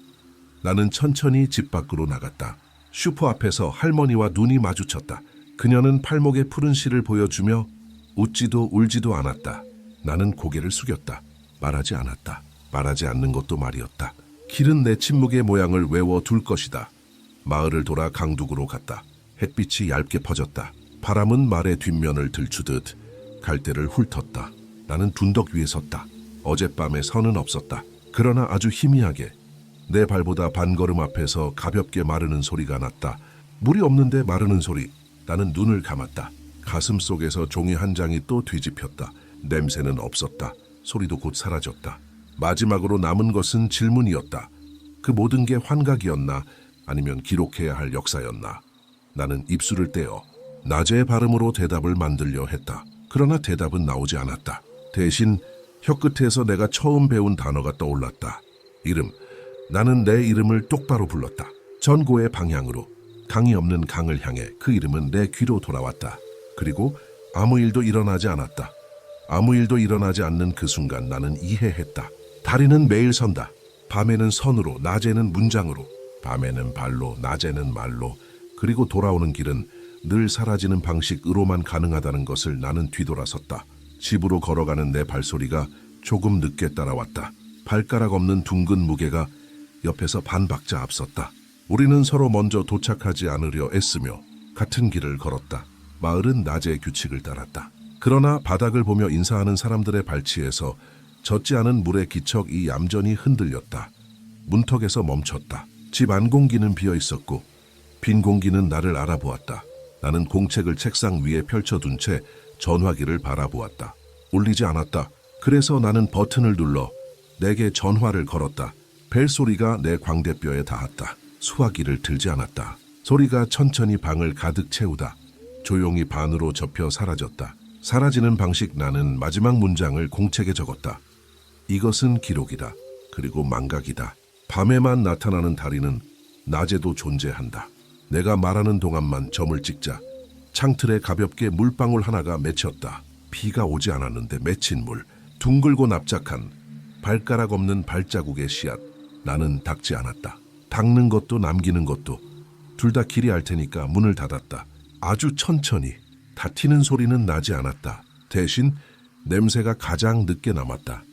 나는 천천히 집 밖으로 나갔다. 슈퍼 앞에서 할머니와 눈이 마주쳤다. 그녀는 팔목에 푸른 실을 보여주며 웃지도 울지도 않았다. 나는 고개를 숙였다. 말하지 않았다. 말하지 않는 것도 말이었다. 길은 내 침묵의 모양을 외워둘 것이다. 마을을 돌아 강둑으로 갔다. 햇빛이 얇게 퍼졌다. 바람은 말의 뒷면을 들추듯 갈대를 훑었다. 나는 둔덕 위에 섰다. 어젯밤에 선은 없었다. 그러나 아주 희미하게 내 발보다 반걸음 앞에서 가볍게 마르는 소리가 났다. 물이 없는데 마르는 소리. 나는 눈을 감았다. 가슴 속에서 종이 한 장이 또 뒤집혔다. 냄새는 없었다. 소리도 곧 사라졌다. 마지막으로 남은 것은 질문이었다. 그 모든 게 환각이었나 아니면 기록해야 할 역사였나. 나는 입술을 떼어 낮의 발음으로 대답을 만들려 했다. 그러나 대답은 나오지 않았다. 대신 혀끝에서 내가 처음 배운 단어가 떠올랐다. 이름. 나는 내 이름을 똑바로 불렀다. 전고의 방향으로. 강이 없는 강을 향해 그 이름은 내 귀로 돌아왔다. 그리고 아무 일도 일어나지 않았다. 아무 일도 일어나지 않는 그 순간 나는 이해했다. 다리는 매일 선다. 밤에는 선으로, 낮에는 문장으로, 밤에는 발로, 낮에는 말로, 그리고 돌아오는 길은 늘 사라지는 방식으로만 가능하다는 것을 나는 뒤돌아섰다. 집으로 걸어가는 내 발소리가 조금 늦게 따라왔다. 발가락 없는 둥근 무게가 옆에서 반 박자 앞섰다. 우리는 서로 먼저 도착하지 않으려 애쓰며 같은 길을 걸었다. 마을은 낮의 규칙을 따랐다. 그러나 바닥을 보며 인사하는 사람들의 발치에서 젖지 않은 물의 기척이 얌전히 흔들렸다. 문턱에서 멈췄다. 집 안 공기는 비어 있었고 빈 공기는 나를 알아보았다. 나는 공책을 책상 위에 펼쳐둔 채 전화기를 바라보았다. 울리지 않았다. 그래서 나는 버튼을 눌러 내게 전화를 걸었다. 벨소리가 내 광대뼈에 닿았다. 수화기를 들지 않았다. 소리가 천천히 방을 가득 채우다. 조용히 반으로 접혀 사라졌다. 사라지는 방식. 나는 마지막 문장을 공책에 적었다. 이것은 기록이다. 그리고 망각이다. 밤에만 나타나는 다리는 낮에도 존재한다. 내가 말하는 동안만 점을 찍자 창틀에 가볍게 물방울 하나가 맺혔다. 비가 오지 않았는데 맺힌 물, 둥글고 납작한 발가락 없는 발자국의 씨앗. 나는 닦지 않았다. 닦는 것도 남기는 것도 둘 다 길이 알 테니까 문을 닫았다. 아주 천천히. 다튀는 소리는 나지 않았다. 대신 냄새가 가장 늦게 남았다.